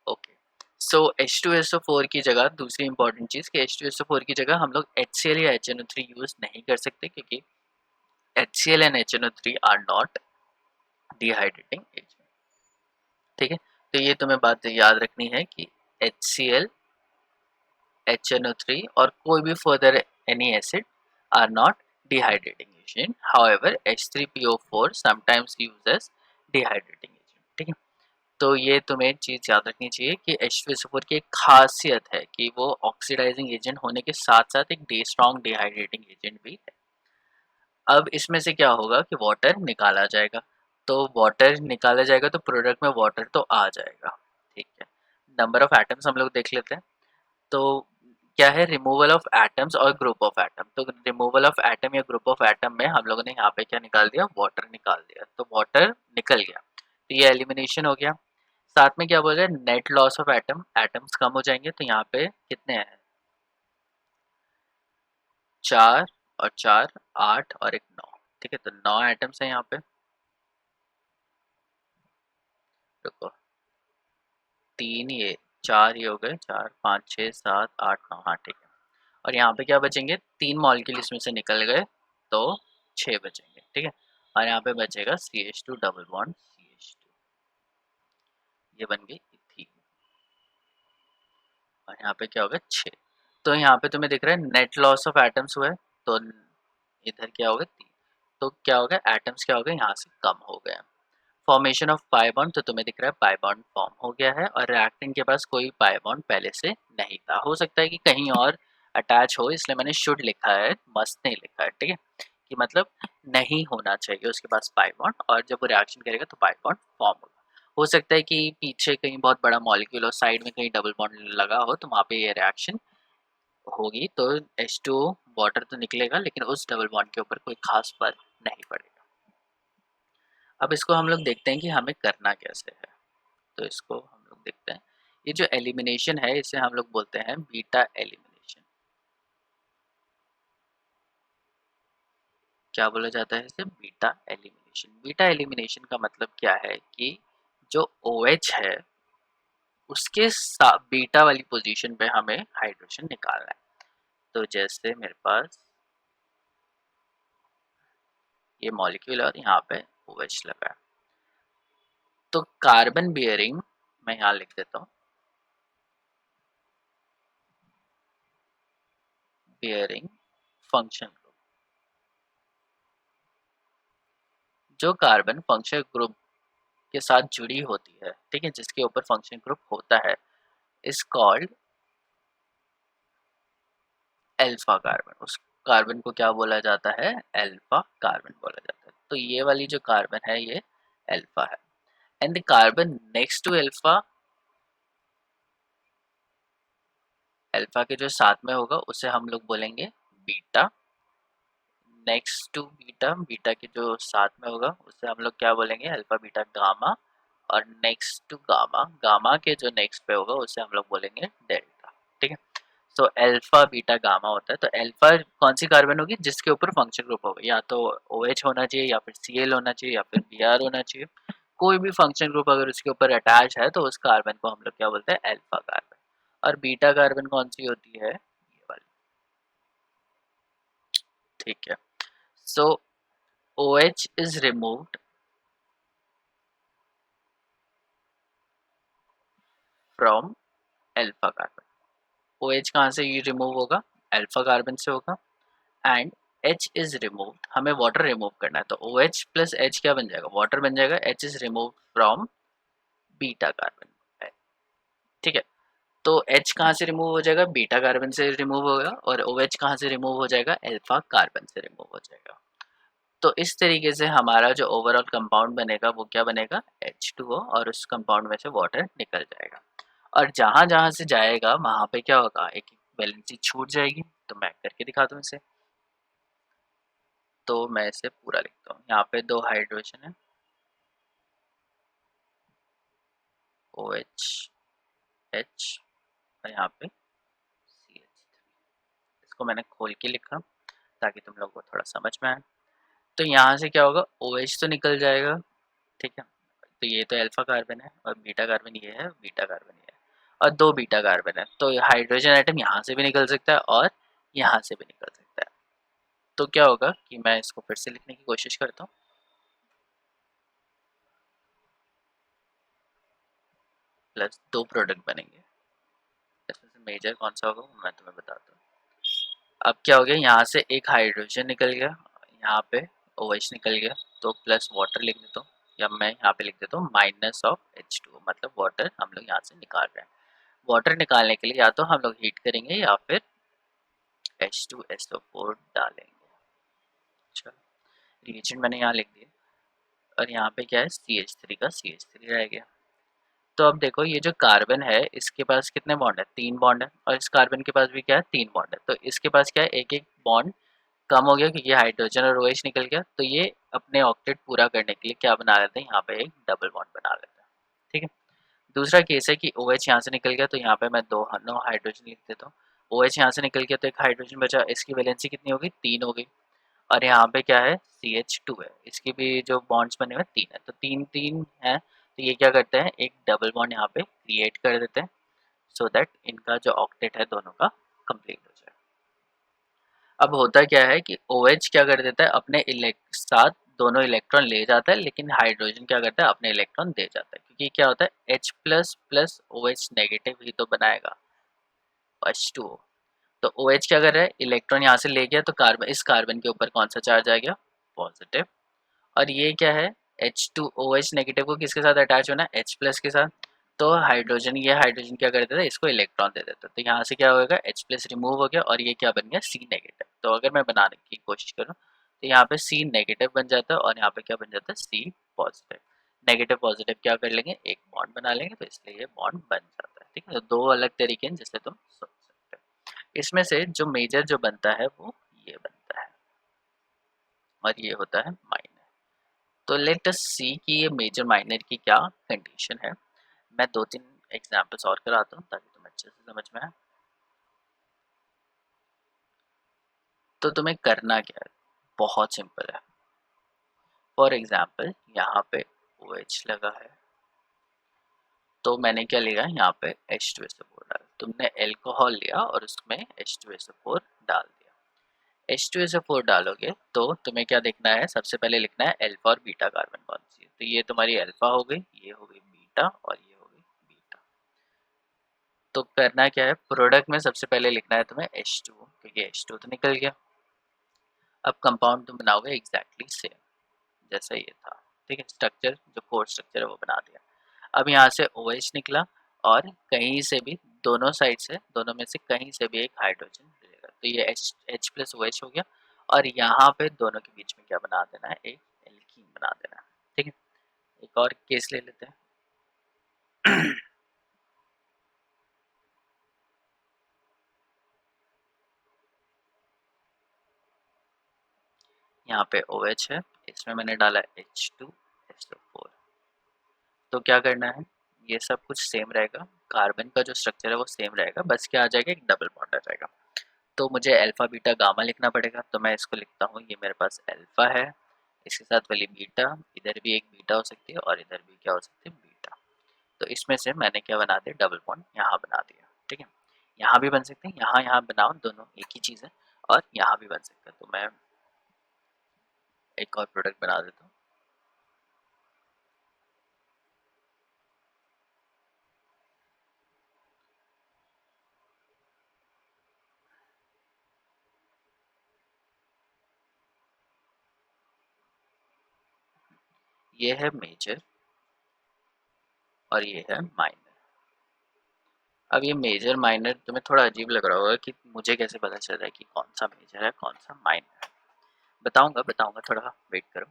ओके, सो H2SO4 की जगह दूसरी इंपॉर्टेंट चीज़ कि H2SO4 की जगह हम लोग HCl या HNO3 यूज़ नहीं कर सकते, क्योंकि HCl and HNO3 are not dehydrating agent. ठीक है, तो ये तुम्हें बात याद रखनी है कि HCl, HNO3 और कोई भी further any acid are not dehydrating agent. However, H3PO4 sometimes used as dehydrating agent. ठीक है, तो ये तुम्हें चीज़ याद रखनी चाहिए कि H2SO4 की एक खासियत है कि वो ऑक्सीडाइजिंग एजेंट होने के साथ साथ एक डी स्ट्रॉन्ग डिहाइड्रेटिंग एजेंट भी है। अब इसमें से क्या होगा कि वाटर निकाला जाएगा, तो वाटर निकाला जाएगा तो प्रोडक्ट में वाटर तो आ जाएगा। ठीक है, नंबर ऑफ एटम्स हम लोग देख लेते हैं। तो क्या है, रिमूवल ऑफ एटम्स और ग्रुप ऑफ एटम। तो रिमूवल ऑफ एटम या ग्रुप ऑफ एटम में हम लोगों ने यहाँ पे क्या निकाल दिया, वाटर निकाल दिया, तो वाटर निकल गया, तो ये एलिमिनेशन हो गया। साथ में क्या बोल रहे हैं, net loss of atom, atoms कम हो जाएंगे, तो यहाँ पे कितने हैं, 4 और 4 8 और एक 9। ठीक है, तो 9 एटम्स हैं यहाँ पे। देखो, 3 ये 4 ये हो गए, 4 5 6 7 8 9, हाँ ठीक है। और यहाँ पे क्या बचेंगे, 3 मॉलिक्यूल इसमें से निकल गए, तो 6 बचेंगे। ठीक है, और यहाँ पे बचेगा CH2 डबल बॉन्ड CH2, ये बन गई इथीन, और यहाँ पे क्या होगा, 6। तो यहाँ पे तुम्हें दिख रहा है नेट लॉस ऑफ एटम्स हुआ है, तो इधर क्या होगा, 3, तो क्या होगा, एटम्स क्या हो गए, यहाँ से कम हो गए। फॉर्मेशन ऑफ पाई बॉन्ड, तो तुम्हें दिख रहा है पाई बॉन्ड फॉर्म हो गया है, और रिएक्टेंट के पास कोई पाई बॉन्ड पहले से नहीं था, हो सकता है कि कहीं और अटैच हो, इसलिए मैंने शुड लिखा है, मस्ट नहीं लिखा है। ठीक है, कि मतलब नहीं होना चाहिए उसके पास पाई बॉन्ड, और जब वो रिएक्शन करेगा तो पाई बॉन्ड फॉर्म होगा। हो सकता है कि पीछे कहीं बहुत बड़ा मॉलिक्यूल और साइड में कहीं डबल बॉन्ड लगा हो, तो वहाँ पे ये रिएक्शन होगी, तो H2O वाटर तो निकलेगा, लेकिन उस डबल बॉन्ड के ऊपर कोई खास फर्क नहीं पड़ेगा। अब इसको हम लोग देखते हैं कि हमें करना कैसे है, तो इसको हम लोग देखते हैं। ये जो एलिमिनेशन है इसे हम लोग बोलते हैं बीटा एलिमिनेशन। क्या बोला जाता है इसे, बीटा एलिमिनेशन। बीटा एलिमिनेशन का मतलब क्या है कि जो OH है उसके बीटा वाली पोजीशन पे हमें हाइड्रोजन निकालना है। तो जैसे मेरे पास ये मॉलिक्यूल और यहाँ पे OH लगा है, तो कार्बन बियरिंग, मैं यहाँ लिख देता हूँ, बियरिंग फंक्शन ग्रुप। जो कार्बन फंक्शन ग्रुप के साथ जुड़ी होती है, ठीक है, जिसके ऊपर फंक्शन ग्रुप होता है, इज कॉल्ड अल्फा कार्बन। उस कार्बन को क्या बोला जाता है, अल्फा कार्बन बोला जाता है। तो ये वाली जो कार्बन है ये अल्फा है, and the carbon next to alpha, alpha के जो साथ में होगा उसे हम लोग बोलेंगे beta. Next to beta, beta के जो साथ में होगा उसे हम लोग क्या बोलेंगे, अल्फा बीटा गामा। और नेक्स्ट टू गामा, गामा के जो नेक्स्ट पे होगा उसे हम लोग बोलेंगे डेल्टा। ठीक है, तो अल्फा बीटा गामा होता है। तो अल्फा कौन सी कार्बन होगी, जिसके ऊपर फंक्शन ग्रुप होगा, या तो OH होना चाहिए, या फिर Cl होना चाहिए, या फिर Br होना चाहिए। कोई भी फंक्शन ग्रुप अगर उसके ऊपर अटैच है तो उस कार्बन को हम लोग क्या बोलते हैं, अल्फा कार्बन। और बीटा कार्बन कौन सी होती है, ये वाली। ठीक है, सो OH is removed from alpha carbon. OH कहाँ से ये रिमूव होगा? अल्फा कार्बन से होगा। एंड H इज रिमूव, हमें वाटर रिमूव करना है, तो OH प्लस H क्या बन जाएगा? वाटर बन जाएगा। H is remove from beta carbon. ठीक है, तो H कहाँ से रिमूव हो जाएगा? बीटा कार्बन से रिमूव होगा। और OH कहाँ से रिमूव हो जाएगा? अल्फा कार्बन से रिमूव हो जाएगा। तो इस तरीके से हमारा जो ओवरऑल कंपाउंड बनेगा वो क्या बनेगा? H2O, और उस कंपाउंड में से वाटर निकल जाएगा। और जहाँ जहाँ से जाएगा वहाँ पे क्या होगा? एक वैलेंसी छूट जाएगी। तो मैं करके दिखाता हूँ इसे। तो मैं इसे पूरा लिखता हूँ। यहाँ पे 2 हाइड्रोजन है, OH H, और यहाँ पे CH3। इसको मैंने खोल के लिखा ताकि तुम लोग को थोड़ा समझ में आए। तो यहाँ से क्या होगा? OH तो निकल जाएगा, ठीक है। तो ये तो अल्फा कार्बन है, और बीटा कार्बन ये है, बीटा कार्बन ये है, और 2 बीटा कार्बन है। तो हाइड्रोजन आइटम यहाँ से भी निकल सकता है और यहाँ से भी निकल सकता है। तो क्या होगा कि मैं इसको फिर से लिखने की कोशिश करता हूँ। प्लस 2 प्रोडक्ट बनेंगे। इसमें से मेजर कौन सा होगा वो मैं तुम्हें बताता हूँ। अब क्या हो गया? यहाँ से एक हाइड्रोजन निकल गया, यहाँ पे OH निकल गया, तो प्लस वाटर लिख देता हूँ, या मैं यहाँ पे लिख देता हूँ माइनस ऑफ H2O, मतलब वाटर हम लोग यहाँ से निकाल रहे हैं। वाटर निकालने के लिए या तो हम लोग हीट करेंगे या फिर H2SO4 डालेंगे। अच्छा, रिएजेंट मैंने यहाँ लिख दिया, और यहाँ पे क्या है? CH3 का CH3 रह गया। तो अब देखो, ये जो कार्बन है इसके पास कितने बॉन्ड है? 3 बॉन्ड है, और इस कार्बन के पास भी क्या है? 3 बॉन्ड है। तो इसके पास क्या है? एक एक बॉन्ड कम हो गया क्योंकि हाइड्रोजन और OH निकल गया। तो ये अपने ऑक्टेट पूरा करने के लिए क्या बना लेते हैं? यहाँ पे एक डबल बॉन्ड बना लेते हैं। ठीक है। दूसरा केस है कि OH यहाँ से निकल गया, तो यहाँ पे मैं 2 हाइड्रोजन लिख देता हूँ। OH यहाँ से निकल गया तो एक हाइड्रोजन बचा, इसकी वैलेंसी कितनी होगी? 3 हो गई। और यहाँ पे क्या है? CH2 है, इसकी भी जो बॉन्ड्स बने हुए 3 है, तो 3 3 है। तो ये क्या करते हैं? एक डबल बॉन्ड यहाँ पे क्रिएट कर देते हैं, सो दैट इनका जो ऑक्टेट है दोनों का कंप्लीट हो जाए। अब होता क्या है कि OH क्या कर देता है? अपने साथ दोनों इलेक्ट्रॉन ले जाता है, लेकिन हाइड्रोजन क्या करता है? अपने इलेक्ट्रॉन दे जाता है, क्योंकि क्या होता है? H plus plus OH negative ही तो बनाएगा H2O। तो OH क्या कर रहा है? इलेक्ट्रॉन यहाँ से ले गया, तो कार्बन, इस कार्बन के ऊपर कौन सा चार्ज आ गया? पॉजिटिव। और ये क्या है? H2OH नेगेटिव को किसके साथ अटैच होना है? H प्लस के साथ। तो हाइड्रोजन, ये हाइड्रोजन क्या कर देता है? इसको इलेक्ट्रॉन दे देता है। तो यहाँ से क्या होगा? H प्लस रिमूव हो गया, और ये क्या बन गया? C negative. तो अगर मैं बनाने की कोशिश करूँ तो यहाँ पे C नेगेटिव बन जाता है, और यहाँ पे क्या बन जाता है? C positive. नेगेटिव पॉजिटिव क्या कर लेंगे? एक बॉन्ड बना लेंगे, तो इसलिए ये बॉन्ड बन जाता है। ठीक है, तो 2 अलग तरीके हैं जिससे तुम सोच सकते हो। इसमें से जो मेजर जो बनता है वो ये बनता है, और ये होता है माइनर। तो लेट अस सी कि ये मेजर माइनर की क्या कंडीशन है। मैं 2-3 एग्जांपल्स और कराता हूँ ताकि तुम्हें अच्छे से समझ में आए। तो तुम्हें करना क्या है? बहुत सिंपल है। फॉर एग्जांपल यहाँ पे OH लगा है, तो मैंने क्या लिया? यहाँ पे H2SO4 डाला। तुमने एल्कोहल लिया और उसमें H2SO4 डाल दिया। H2SO4 डालोगे तो तुम्हें क्या देखना है? सबसे पहले लिखना है अल्फा और बीटा कार्बन कौन सी है। तो ये तुम्हारी अल्फा हो गई, ये हो गई बीटा, और ये हो गई बीटा। तो करना क्या है? प्रोडक्ट में सबसे पहले लिखना है तुम्हें H2, क्योंकि H2 तो निकल गया। अब कंपाउंड तुम बनाओगे एग्जैक्टली सेम जैसा ये था। ठीक है, स्ट्रक्चर जो कोर स्ट्रक्चर है वो बना दिया। अब यहाँ से OH निकला, और कहीं से भी, दोनों साइड से, दोनों में से कहीं से भी एक हाइड्रोजन मिलेगा, तो ये H प्लस OH हो गया। और यहाँ पे दोनों के बीच में क्या बना देना है? एक एल्कीन बना देना है। ठीक है, एक और केस ले लेते हैं। यहाँ पे OH है, इसमें मैंने डाला H2SO4। तो क्या करना है? ये सब कुछ सेम रहेगा, कार्बन का जो स्ट्रक्चर है वो सेम रहेगा, बस क्या आ जाएगा? एक डबल बॉन्ड आ जाएगा। तो मुझे अल्फा बीटा गामा लिखना पड़ेगा, तो मैं इसको लिखता हूँ, ये मेरे पास अल्फा है, इसके साथ वाली बीटा, इधर भी एक बीटा हो सकती है और इधर भी क्या हो सकती है? बीटा। तो इसमें से मैंने क्या बना दिया? डबल बॉन्ड यहाँ बना दिया। ठीक है, यहाँ भी बन सकते हैं, यहाँ यहाँ बनाओ, दोनों एक ही चीज़ है, और यहाँ भी बन सकता है। तो मैं एक और प्रोडक्ट बना देता हूँ। ये है मेजर और ये है माइनर। अब ये मेजर माइनर तुम्हें थोड़ा अजीब लग रहा होगा कि मुझे कैसे पता चल रहा है कि कौन सा मेजर है कौन सा माइनर है। बताऊंगा बताऊंगा, थोड़ा वेट करो।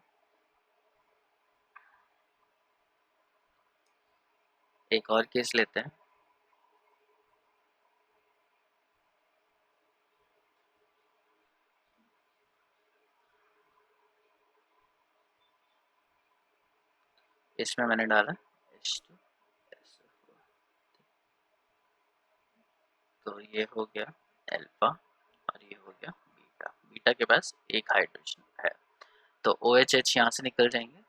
एक और केस लेते हैं। इसमें मैंने डाला H2SO4, तो ये हो गया अल्फा और ये हो गया बीटा। बीटा के पास एक हाइड्रोजन है, तो OHH यहाँ से निकल जाएंगे।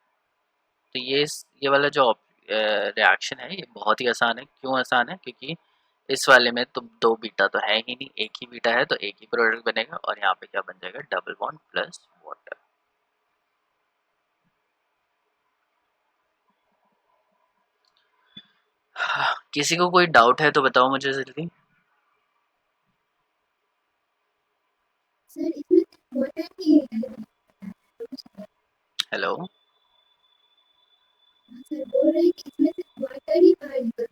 तो ये वाला जो रिएक्शन है ये बहुत ही आसान है। क्यों आसान है? क्योंकि इस वाले में तो दो बीटा तो है ही नहीं, एक ही बीटा है, तो एक ही प्रोडक्ट बनेगा और यहाँ पे क्या बन जाएगा, डबल बॉन्ड प्लस वाटर। किसी को कोई डाउट है तो बताओ मुझे जल्दी। सर इसमें वाटर की हेलो, सर बोल रहे हैं कि इसमें सिर्फ वाटर ही बाहर निकल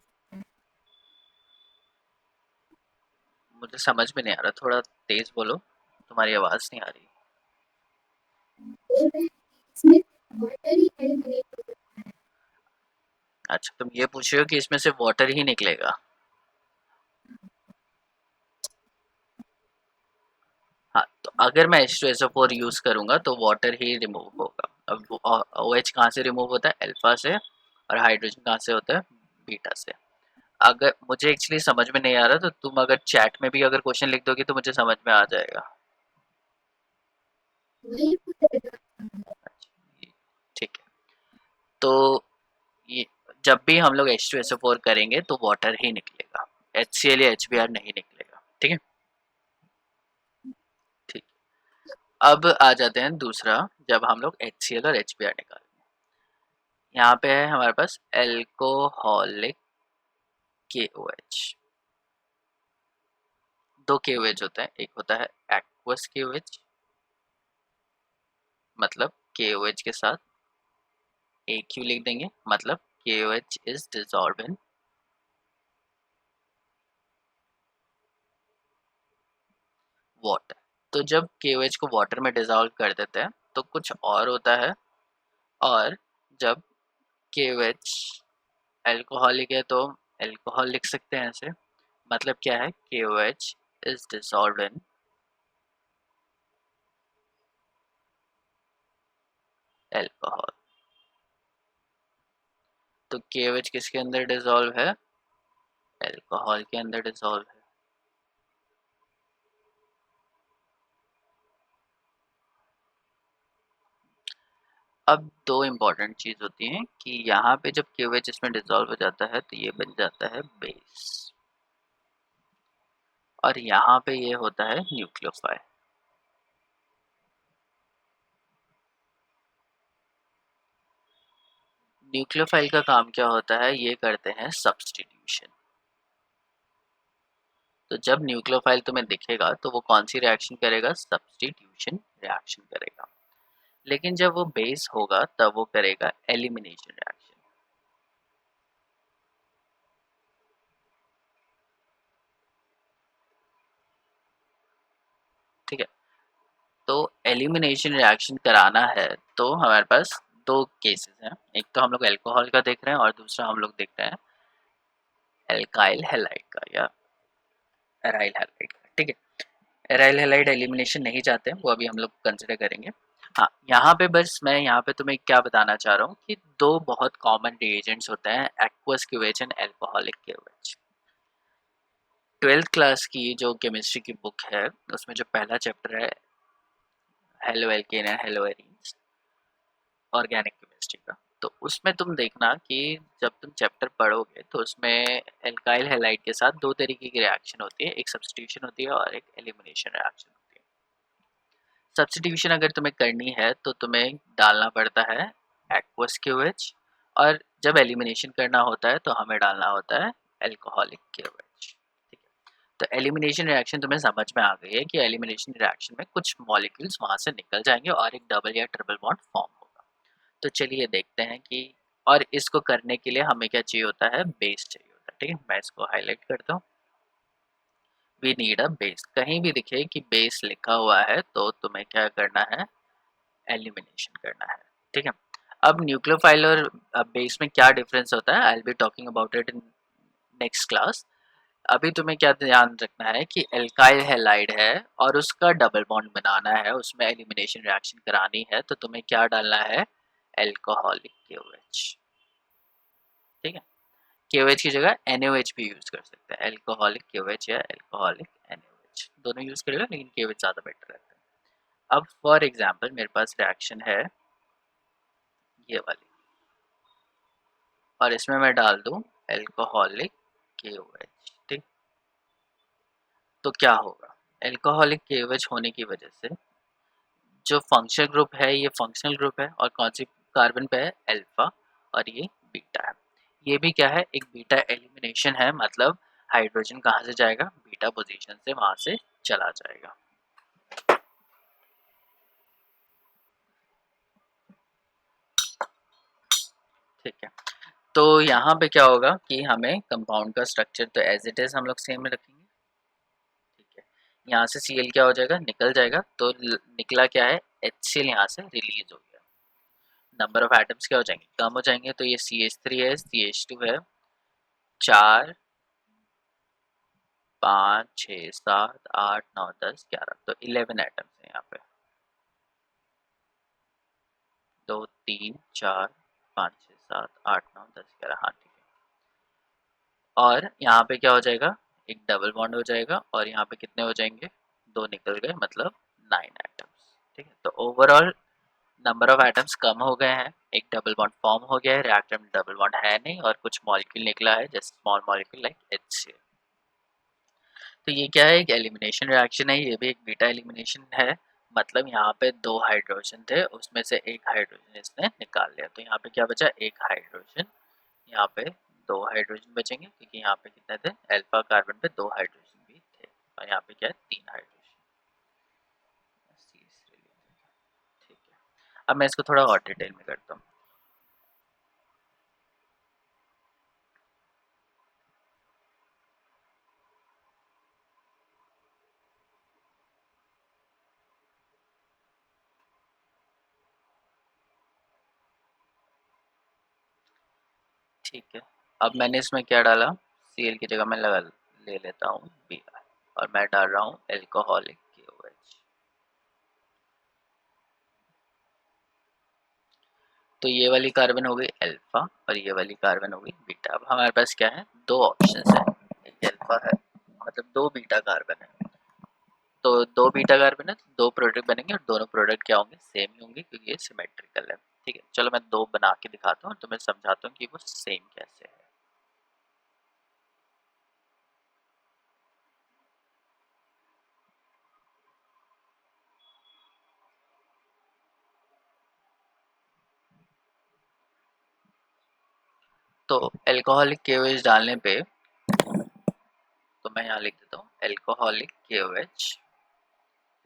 मुझे समझ में नहीं आ रहा, थोड़ा तेज बोलो, तुम्हारी आवाज़ नहीं आ रही। बोल रहे हैं कि इसमें सिर्फ वाटर ही एलिमिनेट हो अच्छा, तुम ये पूछ रहे हो कि इसमें से वाटर ही निकलेगा। हाँ, तो अगर मैं H2SO4 यूज़ करूँगा तो वाटर ही रिमूव होगा। अब OH कहाँ से रिमूव होता है, अल्फा से, और हाइड्रोजन कहाँ से होता है, बीटा से। अगर मुझे एक्चुअली समझ में नहीं आ रहा तो तुम अगर चैट में भी अगर क्वेश्चन लिख दोगे तो मुझे समझ में आ जाएगा। वही पूछ रहे थे। ठीक है, तो ये जब भी हम लोग H2SO4 करेंगे तो वाटर ही निकलेगा, HCl या HBr नहीं निकलेगा। ठीक है, ठीक। अब आ जाते हैं दूसरा, जब हम लोग HCl और HBr निकालेंगे। यहाँ पे है हमारे पास एल्कोहलिक KOH। दो KOH होता है, एक होता है एक्वस KOH, मतलब KOH के साथ AQ लिख देंगे, मतलब KOH is dissolve in water. तो जब KOH को वाटर में डिसॉल्व कर देते हैं तो कुछ और होता है, और जब KOH अल्कोहलिक है तो अल्कोहल लिख सकते हैं ऐसे, मतलब क्या है, KOH is dissolve in alcohol. तो KOH किसके अंदर डिसॉल्व है, अल्कोहल के अंदर डिसॉल्व है। अब दो इम्पॉर्टेंट चीज होती हैं कि यहाँ पे जब KOH इसमें डिसॉल्व हो जाता है तो ये बन जाता है बेस, और यहाँ पे ये होता है न्यूक्लियोफाइल। न्यूक्लियोफाइल का काम क्या होता है, ये करते हैं सब्स्टिट्यूशन। तो जब न्यूक्लियोफाइल तुम्हें दिखेगा तो वो कौन सी रिएक्शन करेगा, सब्स्टिट्यूशन रिएक्शन करेगा। लेकिन जब वो बेस होगा तब वो करेगा एलिमिनेशन रिएक्शन। ठीक है, तो एलिमिनेशन रिएक्शन कराना है तो हमारे पास दो केसेस हैं। एक तो हम लोग अल्कोहल का देख रहे हैं और दूसरा हम लोग देख रहे हैं एल्काइल हैलाइड का या एराइल हैलाइड का। ठीक है, एराइल हैलाइड एलिमिनेशन नहीं चाहते हैं, वो अभी हम लोग कंसिडर करेंगे। हाँ, यहाँ पे बस मैं यहाँ पे तुम्हें क्या बताना चाह रहा हूँ कि दो बहुत कॉमन रिएजेंट्स होते हैं, aqueous KOH and alcoholic KOH. 12th class की जो केमिस्ट्री की बुक है उसमें जो पहला चैप्टर है halo alkane and hello arenes, organic chemistry का, तो उसमें तुम देखना कि जब तुम चैप्टर पढ़ोगे तो उसमें एल्काइल हैलाइड के साथ दो तरीके की रिएक्शन होती है, एक सब्स्टिट्यूशन होती है और एक एलिमिनेशन रिएक्शन होती है। सब्स्टिट्यूशन अगर तुम्हें करनी है तो तुम्हें डालना पड़ता है एक्वस क्यूएच, और जब एलिमिनेशन करना होता है तो हमें डालना होता है एल्कोहलिक क्यूएच। ठीक है, तो एलिमिनेशन रिएक्शन तुम्हें समझ में आ गई है कि एलिमिनेशन रिएक्शन में कुछ मॉलिक्यूल्स वहां से निकल जाएंगे और एक डबल या ट्रिपल बॉन्ड फॉर्म होगा। तो चलिए देखते हैं कि, और इसको करने के लिए हमें क्या चाहिए होता है, बेस चाहिए होता है। ठीक है, मैं इसको हाईलाइट करता हूँ। वी नीड अ बेस, कहीं भी दिखे कि बेस लिखा हुआ है तो तुम्हें क्या करना है, एलिमिनेशन करना है। ठीक है, अब न्यूक्लियोफाइल और बेस में क्या डिफरेंस होता है, I will be talking about it in next class. अभी तुम्हें क्या ध्यान रखना है कि एल्काइल हैलाइड है और उसका डबल बॉन्ड बनाना है, उसमें एलिमिनेशन रिएक्शन करानी है, तो तुम्हें क्या डालना है, एल्कोहलिक KOH। ठीक है, KOH की जगह NaOH भी यूज कर सकते हैं, एल्कोहलिक KOH या एल्कोहलिक NaOH दोनों यूज करेगा, लेकिन KOH ज़्यादा बेटर रहता है। अब फॉर एग्जाम्पल मेरे पास रिएक्शन है ये वाली, और इसमें मैं डाल दूं एल्कोहलिक KOH। ठीक, तो क्या होगा, एल्कोहलिक KOH होने की वजह से जो फंक्शनल ग्रुप है ये फंक्शनल ग्रुप है, और कौन सी कार्बन पे है, अल्फा, और ये बीटा है। ये भी क्या है, एक बीटा एलिमिनेशन है, मतलब हाइड्रोजन कहाँ से जाएगा, बीटा पोजीशन से वहां से चला जाएगा। ठीक है, तो यहाँ पे क्या होगा कि हमें कंपाउंड का स्ट्रक्चर तो एज इट इज हम लोग सेम रखेंगे। ठीक है, यहाँ से Cl क्या हो जाएगा, निकल जाएगा, तो निकला क्या है, HCl यहाँ से रिलीज हो गया। नंबर ऑफ एटम्स क्या हो जाएंगे, कम हो जाएंगे, तो ये CH3 है, CH2 है, 4 5 6 7 8 9 10 11, तो 11 एटम्स हैं यहाँ पे, 2 3 4 5 6 7 8 9 10 11, हाँ ठीक है। और यहाँ पे क्या हो जाएगा, एक डबल बॉन्ड हो जाएगा, और यहाँ पे कितने हो जाएंगे, दो निकल गए, मतलब 9 एटम्स। ठीक है, तो ओवरऑल नंबर ऑफ एटम्स कम हो गए हैं, एक डबल बॉन्ड फॉर्म हो गया है, रिएक्टर में डबल बॉन्ड है नहीं, और कुछ मॉलिक्यूल निकला है, जैसे स्मॉल मॉलिक्यूल लाइक HCl। तो ये क्या है, एक एलिमिनेशन रिएक्शन है, ये भी एक बीटा एलिमिनेशन है, मतलब यहाँ पे दो हाइड्रोजन थे, उसमें से एक हाइड्रोजन इसने निकाल लिया, तो यहाँ पे क्या बचा, एक हाइड्रोजन, यहाँ पे दो हाइड्रोजन बचेंगे, क्योंकि यहाँ पे कितने थे, अल्फा कार्बन पे दो हाइड्रोजन भी थे, और यहाँ पे क्या है, तीन हाइड्रोजन। ठीक है, अब मैं इसको थोड़ा और डिटेल में करता हूँ। ठीक है, अब मैंने इसमें क्या डाला, Cl की जगह मैं लगा ले लेता हूँ Br, और मैं डाल रहा हूँ एल्कोहलिक KOH। तो ये वाली कार्बन हो गई अल्फा, और ये वाली कार्बन हो गई बीटा। अब हमारे पास क्या है, दो ऑप्शंस है, एक अल्फा है, मतलब दो बीटा कार्बन है, तो दो बीटा कार्बन है, तो दो प्रोडक्ट बनेंगे, और दोनों प्रोडक्ट क्या होंगे, सेम ही होंगे, क्योंकि ये सिमेट्रिकल है। ठीक है, चलो मैं दो बना के दिखाता हूँ, तो मैं समझाता हूँ कि वो सेम कैसे है। तो एल्कोहलिक KOH डालने पे, तो मैं यहाँ लिख देता हूँ एल्कोहलिक KOH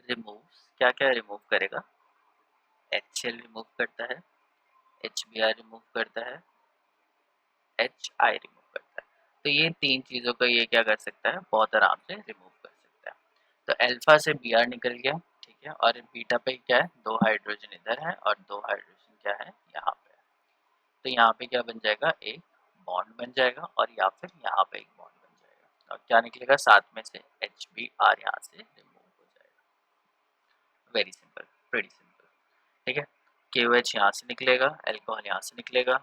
रिमूव, क्या क्या रिमूव करेगा, HCl रिमूव करता है, HBr रिमूव करता है, HI रिमूव करता है। तो ये तीन चीज़ों का ये क्या कर सकता है, बहुत आराम से रिमूव कर सकता है। तो अल्फा से Br निकल गया, ठीक है, और बीटा पे क्या है, दो हाइड्रोजन इधर है और दो हाइड्रोजन क्या है यहाँ पे है। तो यहाँ पे क्या बन जाएगा, एक बॉन्ड बन जाएगा, और या फिर यहाँ पे एक बॉन्ड बन जाएगा, और क्या निकलेगा साथ में से, HBr यहाँ से रिमूव हो जाएगा। Very simple, very simple. ठीक है, KOH यहाँ से निकलेगा, अल्कोहल यहाँ से निकलेगा,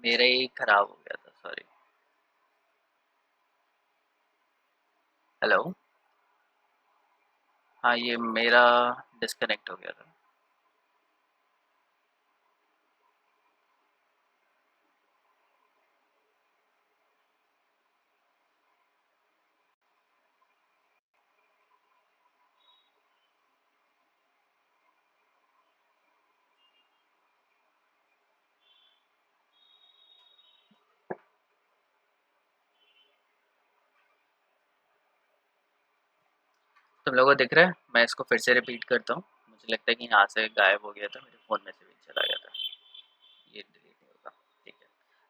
मेरा ही खराब हो गया था, सॉरी। हेलो। हाँ, ये मेरा डिस्कनेक्ट हो गया था। तुम लोगों को दिख रहा है? मैं इसको फिर से रिपीट करता हूँ। मुझे लगता है कि यहाँ से गायब हो गया था, मेरे फ़ोन में से भी चला गया था। ये डिलीट नहीं होगा। ठीक है।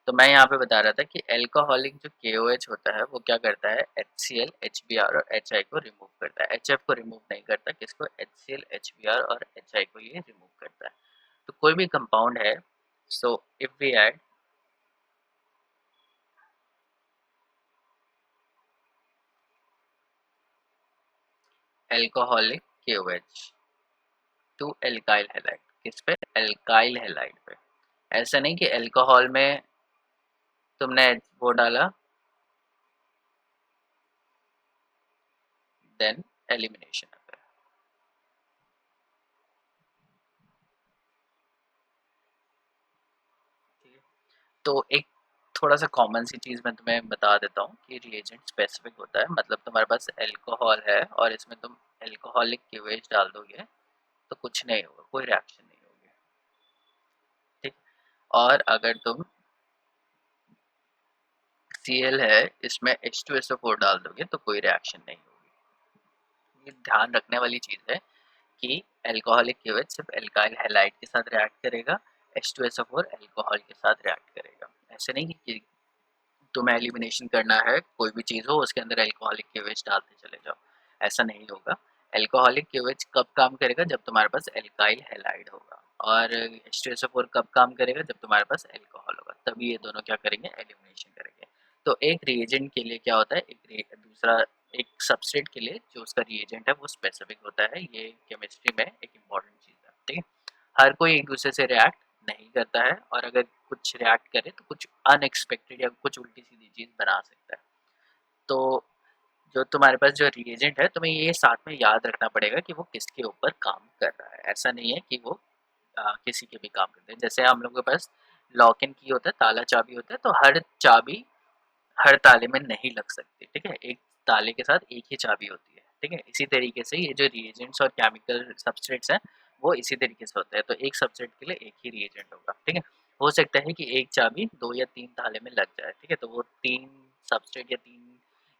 तो मैं यहाँ पे बता रहा था कि एल्कोहलिक जो KOH होता है वो क्या करता है, HCl, HBr और HI को रिमूव करता है। HF को रिमूव नहीं करता, किसको? HCl, HBr और HI को ये रिमूव करता है। तो कोई भी कंपाउंड है, so if we add alcoholic KOH to alkyl halide, किस पे? एल्काइल हैलाइड पे। ऐसा नहीं कि अल्कोहल में तुमने वो डाला देन एलिमिनेशन है। ठीक है। तो एक थोड़ा सा कॉमन सी चीज़ मैं तुम्हें बता देता हूँ कि रिएजेंट स्पेसिफिक होता है, मतलब तुम्हारे पास अल्कोहल है और इसमें तुम अल्कोहलिक KOH डाल दोगे तो कुछ नहीं होगा, कोई रिएक्शन नहीं होगी। ठीक। और अगर तुम Cl है, इसमें H2SO4 डाल दोगे तो कोई रिएक्शन नहीं होगी। ये ध्यान रखने वाली चीज़ है कि अल्कोहलिक KOH सिर्फ एल्काइल हैलाइड के साथ रिएक्ट करेगा, H2SO4 अल्कोहल के साथ रिएक्ट करेगा। ऐसे नहीं कि तुम्हें एलिमिनेशन करना है, कोई भी चीज़ हो उसके अंदर अल्कोहलिक KOH डालते चले जाओ, ऐसा नहीं होगा। अल्कोहलिक KOH कब काम करेगा? जब तुम्हारे पास एल्काइल हैलाइड होगा। और H2SO4 कब काम करेगा? जब तुम्हारे पास अल्कोहल होगा, तभी ये दोनों क्या करेंगे? एलिमिनेशन करेंगे। तो एक रिएजेंट के लिए क्या होता है, दूसरा एक सबस्ट्रेट के लिए जो उसका रिएजेंट है वो स्पेसिफिक होता है। ये केमिस्ट्री में एक इम्पॉर्टेंट चीज़ है। ठीक है। हर कोई एक दूसरे से रिएक्ट नहीं करता है, और अगर कुछ रिएक्ट करे तो कुछ अनएक्सपेक्टेड या कुछ उल्टी सीधी चीज़ बना सकता है। तो जो तुम्हारे पास जो रिएजेंट है, तुम्हें ये साथ में याद रखना पड़ेगा कि वो किसके ऊपर काम कर रहा है। ऐसा नहीं है कि वो किसी के भी काम करते हैं। जैसे हम लोगों के पास लॉक इन की होता है, ताला चाबी होता है, तो हर चाबी हर ताले में नहीं लग सकती। ठीक है। एक ताले के साथ एक ही चाबी होती है। ठीक है। इसी तरीके से ये जो रिएजेंट्स और केमिकल सबस्ट्रेट्स हैं वो इसी तरीके से होते हैं। तो एक सबस्ट्रेट के लिए एक ही रिएजेंट होगा। ठीक है। हो सकता है कि एक चाबी 2 या 3 ताले में लग जाए। ठीक है। तो वो 3 सबस्ट्रेट या 3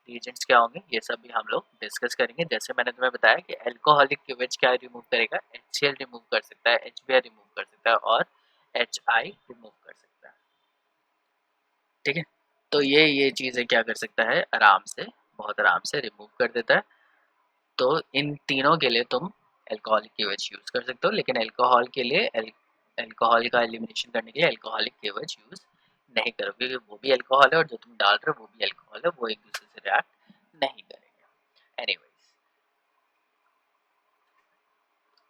रिएजेंट्स क्या होंगे, ये सब भी हम लोग डिस्कस करेंगे। जैसे मैंने तुम्हें बताया कि अल्कोहलिक KOH क्या रिमूव करेगा, HCl रिमूव कर सकता है, HBr रिमूव कर सकता है और HI रिमूव कर सकता है। ठीक है। तो ये चीज़ें क्या कर सकता है, आराम से, बहुत आराम से रिमूव कर देता है। तो इन तीनों के लिए तुम अल्कोहलिक KOH यूज़ कर सकते हो, लेकिन अल्कोहल के लिए अल्कोहल का एलिमिनेशन करने के लिए अल्कोहलिक KOH यूज़ नहीं करोगे, क्योंकि वो भी अल्कोहल है और जो तुम डाल रहे हो वो भी अल्कोहल है, वो एक दूसरे से रिएक्ट नहीं करेंगे। एनीवेज,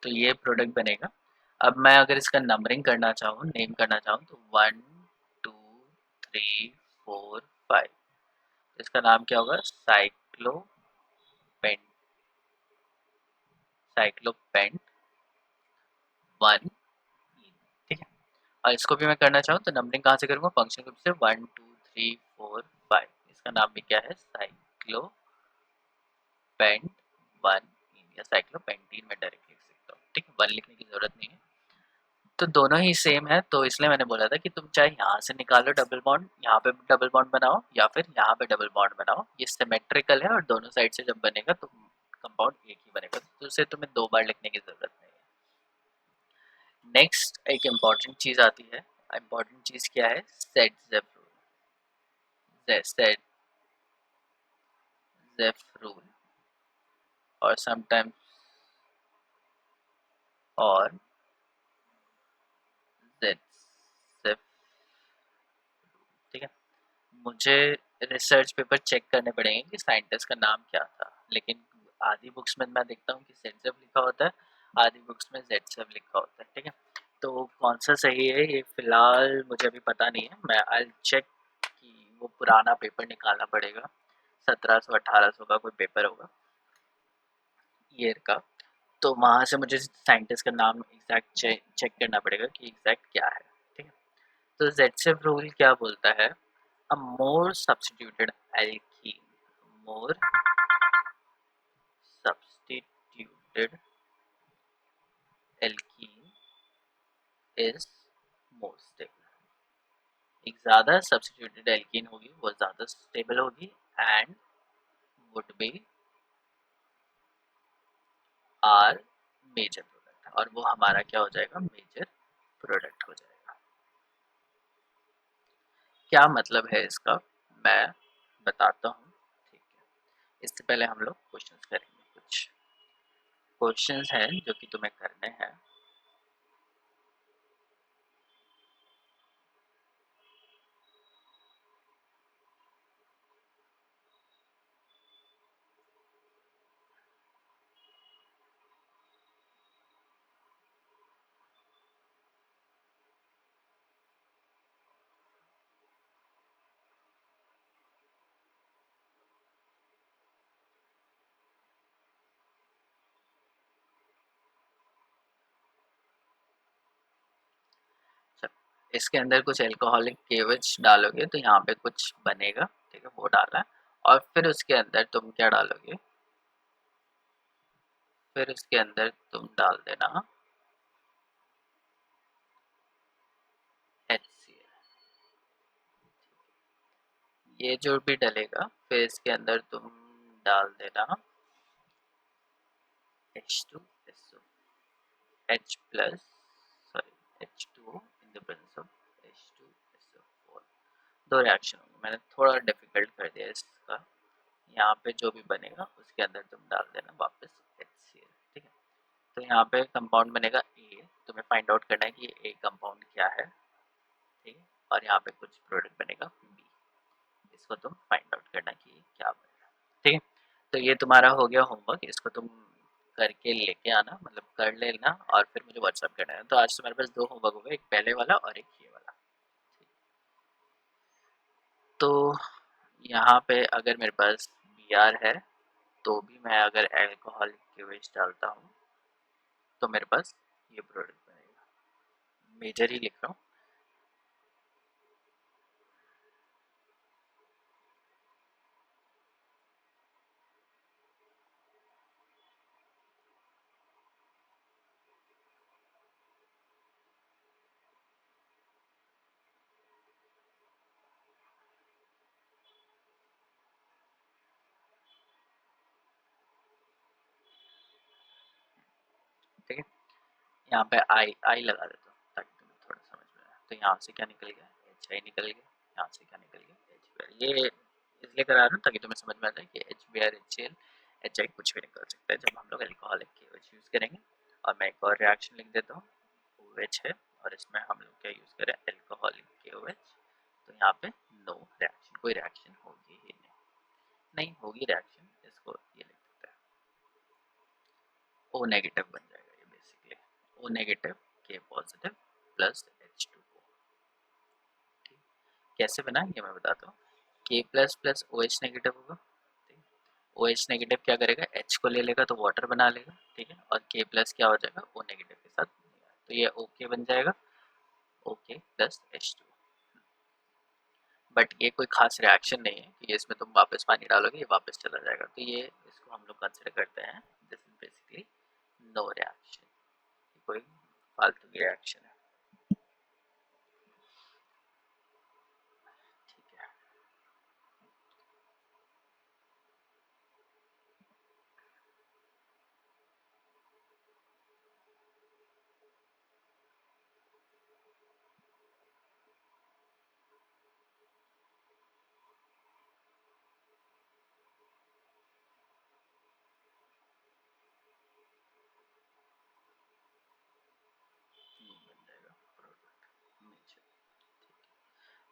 तो ये प्रोडक्ट बनेगा। अब मैं अगर इसका नंबरिंग करना चाहूँ, नेम करना चाहूँ, तो 1 2 3 4 5, इसका नाम क्या होगा? साइक्लोपेंट, साइक्लोपेंट 1। ठीक है। और इसको भी मैं करना चाहूँ तो नंबरिंग कहाँ से करूँगा? फंक्शन ग्रुप से 1 2 3 4 5। इसका नाम भी क्या है? साइक्लोपेंट 1 या साइक्लोपेंटीन में डायरेक्ट लिख सकता हूँ। ठीक है। 1 लिखने की जरूरत नहीं है। तो दोनों ही सेम है, तो इसलिए मैंने बोला था कि तुम चाहे यहाँ से निकालो डबल बॉन्ड, यहाँ पे डबल बॉन्ड बनाओ, या फिर यहाँ पे डबल बॉन्ड बनाओ। ये सिमेट्रिकल है और दोनों साइड से जब बनेगा तो कंपाउंड एक ही बनेगा, तो उसे तुम्हें 2 बार लिखने की जरूरत नहीं है। नेक्स्ट एक इम्पॉर्टेंट चीज़ आती है। इम्पॉर्टेंट चीज़ क्या है? Set Jeff rule, set Jeff rule, और समटाइम्स और जेड जेफ। ठीक है। मुझे रिसर्च पेपर चेक करने पड़ेंगे कि साइंटिस्ट का नाम क्या था, लेकिन आधी बुक्स में मैं देखता हूँ कि सेट जेफ लिखा होता है, आधी बुक्स में जेड जेफ लिखा होता है। ठीक है। तो कौन सा सही है ये फ़िलहाल मुझे अभी पता नहीं है, मैं आई विल चेक कि वो पुराना पेपर निकालना पड़ेगा, 1700-1800 का कोई पेपर होगा ईयर का, तो वहाँ से मुझे साइंटिस्ट का नाम एग्जैक्ट चेक करना पड़ेगा कि एग्जैक्ट क्या है, ठीक है। तो जेटसेव रूल क्या बोलता है, a more substituted alkene, more substituted alkene is more stable. एक ज़्यादा सब्स्टिट्यूटेड एल्कीन होगी वो ज़्यादा स्टेबल होगी and would be are major product, और वो हमारा क्या हो जाएगा, मेजर प्रोडक्ट हो जाएगा। क्या मतलब है इसका, मैं बताता हूँ, ठीक है। इससे पहले हम लोग क्वेश्चंस करेंगे, कुछ क्वेश्चंस हैं जो कि तुम्हें करने हैं। इसके अंदर कुछ अल्कोहलिक केवच डालोगे तो यहाँ पे कुछ बनेगा, ठीक है, वो डालना है। और फिर उसके अंदर तुम क्या डालोगे, फिर उसके अंदर तुम डाल देना HCl। ये जो भी डलेगा फिर इसके अंदर तुम डाल देना H2SO, H plus, sorry H2O in the presence of H2SO4। दो रिएक्शन होंगे, मैंने थोड़ा डिफिकल्ट कर दिया इसका। यहाँ पे जो भी बनेगा उसके अंदर तुम डाल देना वापस HCl, ठीक है। तो यहाँ पे कंपाउंड बनेगा A, तुम्हें फाइंड आउट करना है कि A कंपाउंड क्या है, ठीक है। और यहाँ पे कुछ प्रोडक्ट बनेगा B, इसको तुम फाइंड आउट करना कि क्या बनेगा, ठीक है। तो ये तुम्हारा हो गया होमवर्क, इसको तुम करके लेके आना, मतलब कर लेना और फिर मुझे व्हाट्सअप करना है। तो आज तुम्हारे पास दो होमवर्क हो गए, एक पहले वाला और एक ये वाला। तो यहाँ पे अगर मेरे पास Br है तो भी मैं अगर अल्कोहलिक केवेज डालता हूँ तो मेरे पास ये प्रोडक्ट बनेगा, मेजर ही लिख रहा हूँ। ठीक है, यहाँ पे आई लगा देता हूँ ताकि तुम्हें थोड़ा समझ में आए। तो यहाँ से क्या निकल गया, HI निकल गया, यहाँ से क्या निकल गया, HBr। ये इसलिए करा रहा हूँ ताकि तुम्हें समझ में आ जाए कि HBr, HCl, HI कुछ भी निकल सकता है जब हम लोग अल्कोहलिक केवेज यूज़ करेंगे। और मैं एक और रिएक्शन लिख देता हूँ, OH है और इसमें हम लोग क्या यूज़ करें, अल्कोहलिक केवेज। तो यहाँ पे नो रिएक्शन, कोई रिएक्शन होगी ही नहीं होगी रिएक्शन, इसको ये लिख देते हैं, O नेगेटिव बन जाएगा ये basically, O negative K positive plus H2O। कैसे बना ये मैं बताता हूँ, K plus plus OH negative होगा, OH नेगेटिव क्या करेगा, H को ले लेगा तो वाटर बना लेगा, ठीक है। और K प्लस क्या हो जाएगा, O नेगेटिव के साथ, तो ये OK बन जाएगा, OK प्लस H2। बट ये कोई खास रिएक्शन नहीं है कि इसमें तुम वापस पानी डालोगे ये वापस चला जाएगा, तो ये इसको हम लोग कंसिडर करते हैं this is basically no reaction, कोई फालतू की रिएक्शन है, ठीक है। बन जाएगा प्रोडक्ट नीचे,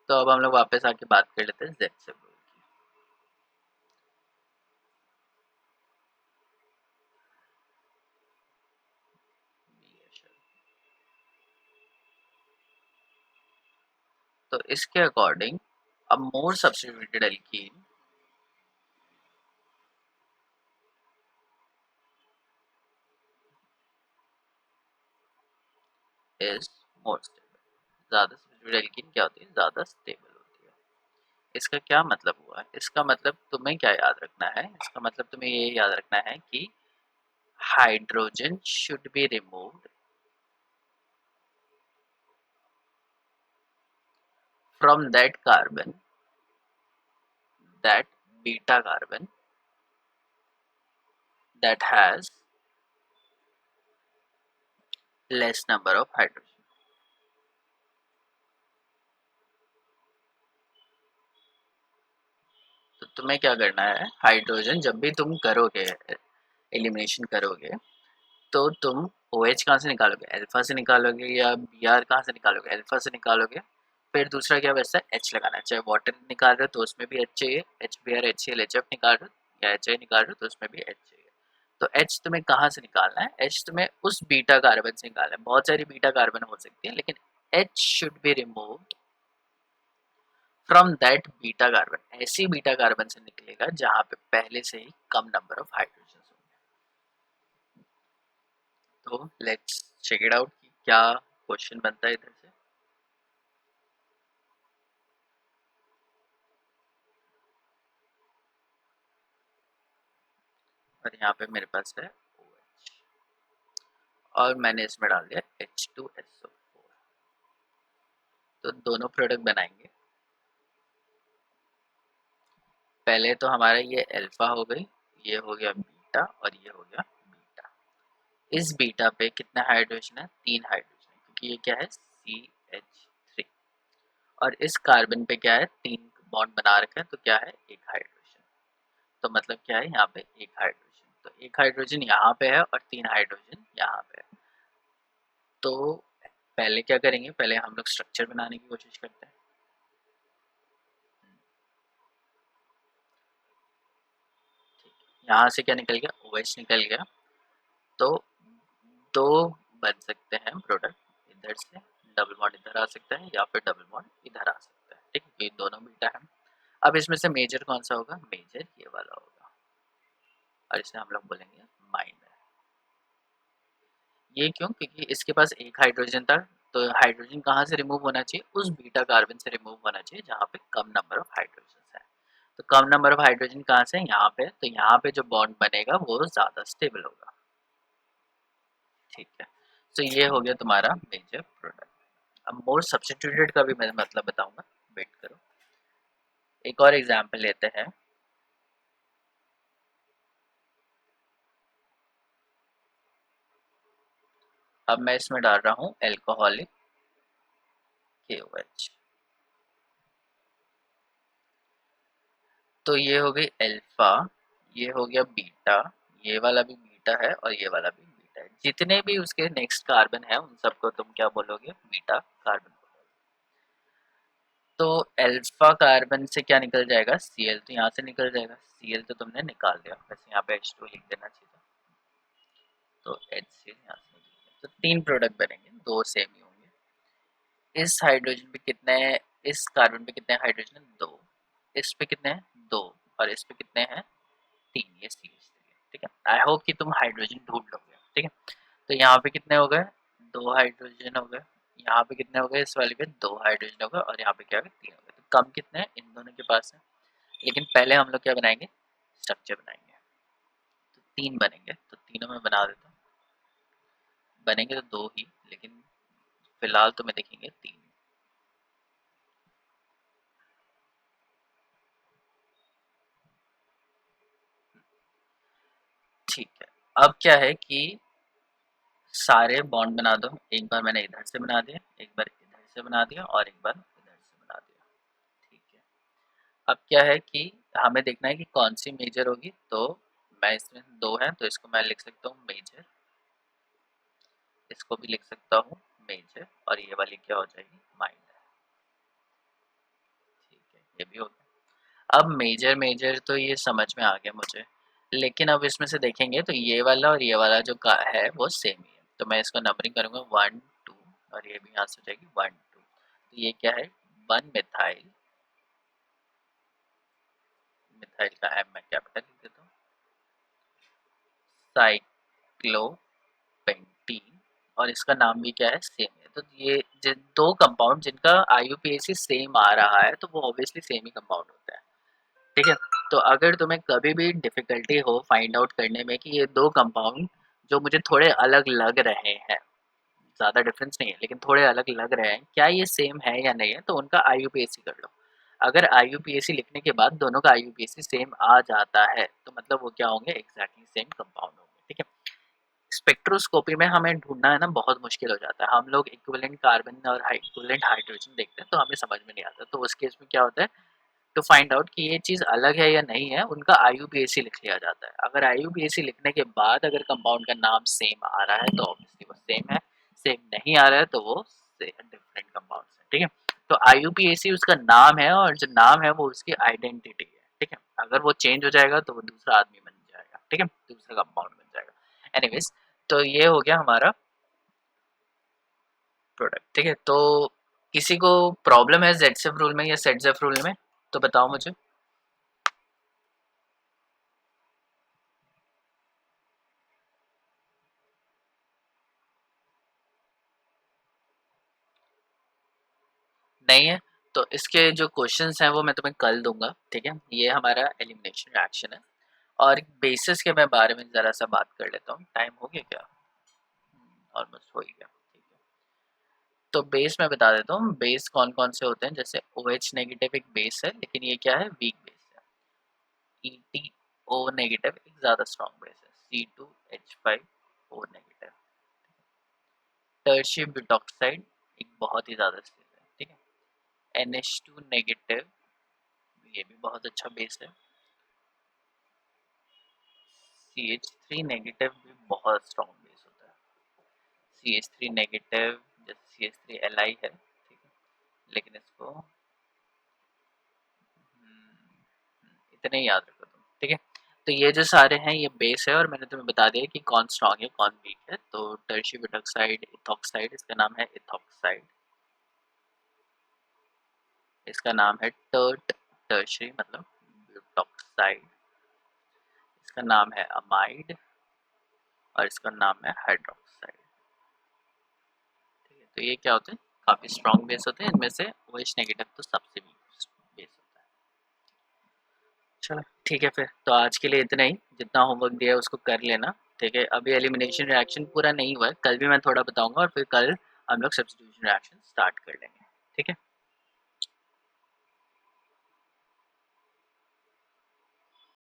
तो अब हम लोग वापस आके बात कर लेते हैं जेड से की। तो इसके according a more substituted alkene is more stable. ज़्यादा substituted alkene क्या होती है? ज़्यादा stable होती है। इसका क्या मतलब हुआ? इसका मतलब तुम्हें क्या याद रखना है? इसका मतलब तुम्हें ये याद रखना है कि hydrogen should be removed from that carbon, that beta carbon that has less number of hydrogen. तो तुम्हें क्या करना है? हाइड्रोजन जब भी तुम करोगे, एलिमिनेशन करोगे, तो तुम OH कहाँ से निकालोगे? अल्फा से निकालोगे, या Br कहाँ से निकालोगे? अल्फा से निकालोगे। फिर दूसरा क्या बचता है? H लगाना है। चाहे वाटर निकाल रहे हो तो उसमें भी H चाहिए, HBr, HCl, HF निकाल रहे हो या HI निकाल रहे हो तो उसमें भी H चाहिए। तो H तुम्हें कहाँ से निकालना है? H तुम्हें उस बीटा कार्बन से निकालना है। बहुत सारी बीटा कार्बन हो सकती है, लेकिन H should be removed from that beta carbon. ऐसी बीटा कार्बन से निकलेगा जहाँ पे पहले से ही कम नंबर ऑफ हाइड्रोजन होंगे। तो लेट्स चेक इट आउट कि क्या क्वेश्चन बनता है इधर से। और यहाँ पे मेरे पास है OH और मैंने इसमें डाल दिया H2SO4। तो दोनों प्रोडक्ट बनाएंगे। पहले तो हमारा ये अल्फा हो गई, ये हो गया बीटा और ये हो गया बीटा। इस बीटा पे कितना हाइड्रोजन है? 3 हाइड्रोजन है, क्योंकि ये क्या है? CH3। और इस कार्बन पे क्या है? 3 बॉन्ड बना रखे हैं, तो क्या है? 1 हाइड्रोजन। तो मतलब क्या है? यहाँ पे 1 हाइड्रोजन। तो 1 हाइड्रोजन यहाँ पे है और 3 हाइड्रोजन यहाँ पे है। तो पहले क्या करेंगे? पहले हम लोग स्ट्रक्चर बनाने की कोशिश करते हैं। यहाँ से क्या निकल गया? OH निकल गया। तो दो बन सकते हैं प्रोडक्ट, इधर से डबल बॉन्ड इधर आ सकता है या फिर डबल बॉन्ड इधर आ सकता है। ठीक है, ये दोनों बीटा है। अब इसमें से मेजर कौन सा होगा? मेजर ये वाला होगा, और इसे हम लोग बोलेंगे माइनर। ये क्यों? क्योंकि इसके पास 1 हाइड्रोजन था, तो हाइड्रोजन कहाँ से रिमूव होना चाहिए? उस बीटा कार्बन से रिमूव होना चाहिए जहाँ पे कम नंबर ऑफ हाइड्रोजन है। तो कम नंबर ऑफ हाइड्रोजन कहाँ से? यहाँ पे। तो यहाँ पे जो बॉन्ड बनेगा वो ज़्यादा स्टेबल होगा। ठीक है, तो ये हो गया तुम्हारा मेजर प्रोडक्ट। अब मोर सब्स्टिट्यूटेड का भी मैं मतलब बताऊंगा, वेट करो। एक और एग्जांपल लेते हैं। अब मैं इसमें डाल रहा हूँ एल्कोहलिक KOH। तो ये हो गई अल्फा, ये हो गया बीटा, ये वाला भी बीटा है और ये वाला भी बीटा है। जितने भी उसके नेक्स्ट कार्बन है उन सबको तुम क्या बोलोगे? Beta carbon. तो अल्फा कार्बन से क्या निकल जाएगा? Cl। तो यहाँ से निकल जाएगा Cl, तो तुमने निकाल दिया। वैसे यहाँ पे H2 लिख देना चाहिए था। तो HCl यहाँ से निकल गया। तो 3 प्रोडक्ट बनेंगे, 2 सेम ही होंगे। इस हाइड्रोजन पे कितने, इस कार्बन पे कितने हाइड्रोजन? 2। इस पे कितने हैं? 2। और इस पे कितने हैं? 3। ये CH3 है। ठीक है, आई होप कि तुम हाइड्रोजन ढूंढ लोगे। ठीक है, तो यहाँ पे कितने हो गए? 2 हाइड्रोजन हो गए। यहाँ पे कितने हो गए? इस वाले पे 2 हाइड्रोजन हो गए और यहाँ पे क्या हो गए? 3 हो गए। तो कम कितने हैं? इन दोनों के पास है। लेकिन पहले हम लोग क्या बनाएंगे? स्ट्रक्चर बनाएंगे। तो 3 बनेंगे, तो तीनों में बना देता हूँ। बनेंगे तो 2 ही, लेकिन फिलहाल तो मैं देखेंगे 3। ठीक है, अब क्या है कि सारे बॉन्ड बना दो। एक बार मैंने इधर से बना दिया, एक बार इधर से बना दिया और एक बार इधर से बना दिया। ठीक है, अब क्या है कि हमें देखना है कि कौन सी मेजर होगी। तो मैं इसमें 2 है तो इसको मैं लिख सकता हूँ मेजर, इसको भी लिख सकता हूँ मेजर, और ये वाली क्या हो जाएगी? माइनर। ठीक है, ये भी हो गया। अब मेजर मेजर तो ये समझ में आ गया मुझे, लेकिन अब इसमें से देखेंगे तो ये वाला और ये वाला जो का है वो सेम ही है। तो मैं इसको नंबरिंग करूँगा 1 2, और ये भी यहाँ से हो जाएगी 1 2। तो ये क्या है? 1 मिथाइल, मिथाइल का एम मैं कैपिटल लिख देता हूँ, साइक्लोपेंटीन, और इसका नाम भी क्या है, सेम है। तो ये दो कंपाउंड जिनका IUPAC सेम आ रहा है तो वो ऑब्वियसली सेम ही कंपाउंड होता है, ठीक है। तो अगर तुम्हें कभी भी डिफिकल्टी हो फाइंड आउट करने में कि ये दो कंपाउंड जो मुझे थोड़े अलग लग रहे हैं, ज़्यादा डिफरेंस नहीं है लेकिन थोड़े अलग लग रहे हैं, क्या ये सेम है या नहीं है, तो उनका IUPAC कर लो। अगर IUPAC लिखने के बाद दोनों का IUPAC सेम आ जाता है तो मतलब वो क्या होंगे, एग्जैक्टली सेम कंपाउंड होंगे, ठीक है। स्पेक्ट्रोस्कोपी में हमें ढूंढना है ना बहुत मुश्किल हो जाता है, हम लोग इक्विवेलेंट कार्बन और इक्विवेलेंट हाइड्रोजन देखते हैं तो हमें समझ में नहीं आता, तो उस केस में क्या होता है, टू फाइंड आउट कि ये चीज़ अलग है या नहीं है, उनका IUPAC लिख लिया जाता है। अगर IUPAC लिखने के बाद अगर कंपाउंड का नाम सेम आ रहा है तो ऑब्वियसली वो सेम है, सेम नहीं आ रहा है तो वो डिफरेंट कंपाउंड है, ठीक है। तो IUPAC उसका नाम है और जो नाम है वो उसकी आइडेंटिटी है, ठीक है। अगर वो चेंज हो जाएगा तो वो दूसरा आदमी बन जाएगा, ठीक है, दूसरा कंपाउंड बन जाएगा। एनीवेज, तो ये हो गया हमारा प्रोडक्ट, ठीक है। तो किसी को प्रॉब्लम है ZZEF रूल में या सेटजेफ रूल में, तो बताओ मुझे। नहीं है तो इसके जो क्वेश्चंस हैं वो मैं तुम्हें कल दूंगा, ठीक है। ये हमारा एलिमिनेशन रिएक्शन है और बेसिस के मैं बारे में ज़रा सा बात कर लेता हूँ। टाइम हो गया क्या, ऑलमोस्ट हो ही गया, ठीक है। तो बेस मैं बता देता हूँ, बेस कौन कौन से होते हैं। जैसे OH नेगेटिव एक बेस है लेकिन ये क्या है, वीक बेस है। ETO नेगेटिव एक ज़्यादा स्ट्रॉन्ग बेस है, C2H5O नेगेटिव। टर्शियम ब्यूटॉक्साइड एक बहुत ही ज़्यादा स्थिर है, ठीक है। NH2 नेगेटिव ये भी बहुत अच्छा बेस है। CH3 नेगेटिव भी बहुत स्ट्रॉन्ग बेस होता है। CH3 नेगेटिव जैसे CH3Li है, ठीक है, लेकिन इसको इतने ही याद रखो तुम, ठीक है। तो ये जो सारे हैं ये बेस है और मैंने तुम्हें बता दिया कि कौन स्ट्रॉन्ग है कौन वीक है। तो टर्शियम ब्यूटॉक्साइड, इथॉक्साइड, इसका नाम है इथॉक्साइड, इसका नाम है टर्ट, टर्शियरी मतलब ब्यूटॉक्साइड, इसका नाम है अमाइड और इसका नाम है हाइड्रोक्साइड, ठीक है। तो ये क्या होते हैं, काफ़ी स्ट्रॉन्ग बेस होते हैं। इनमें से OH नेगेटिव तो सबसे वीक बेस होता है। चलो ठीक है, फिर तो आज के लिए इतना ही, जितना होमवर्क दिया है उसको कर लेना, ठीक है। अभी एलिमिनेशन रिएक्शन पूरा नहीं हुआ है, कल भी मैं थोड़ा बताऊंगा और फिर कल हम लोग सब्स्टिट्यूशन रिएक्शन स्टार्ट कर लेंगे, ठीक है।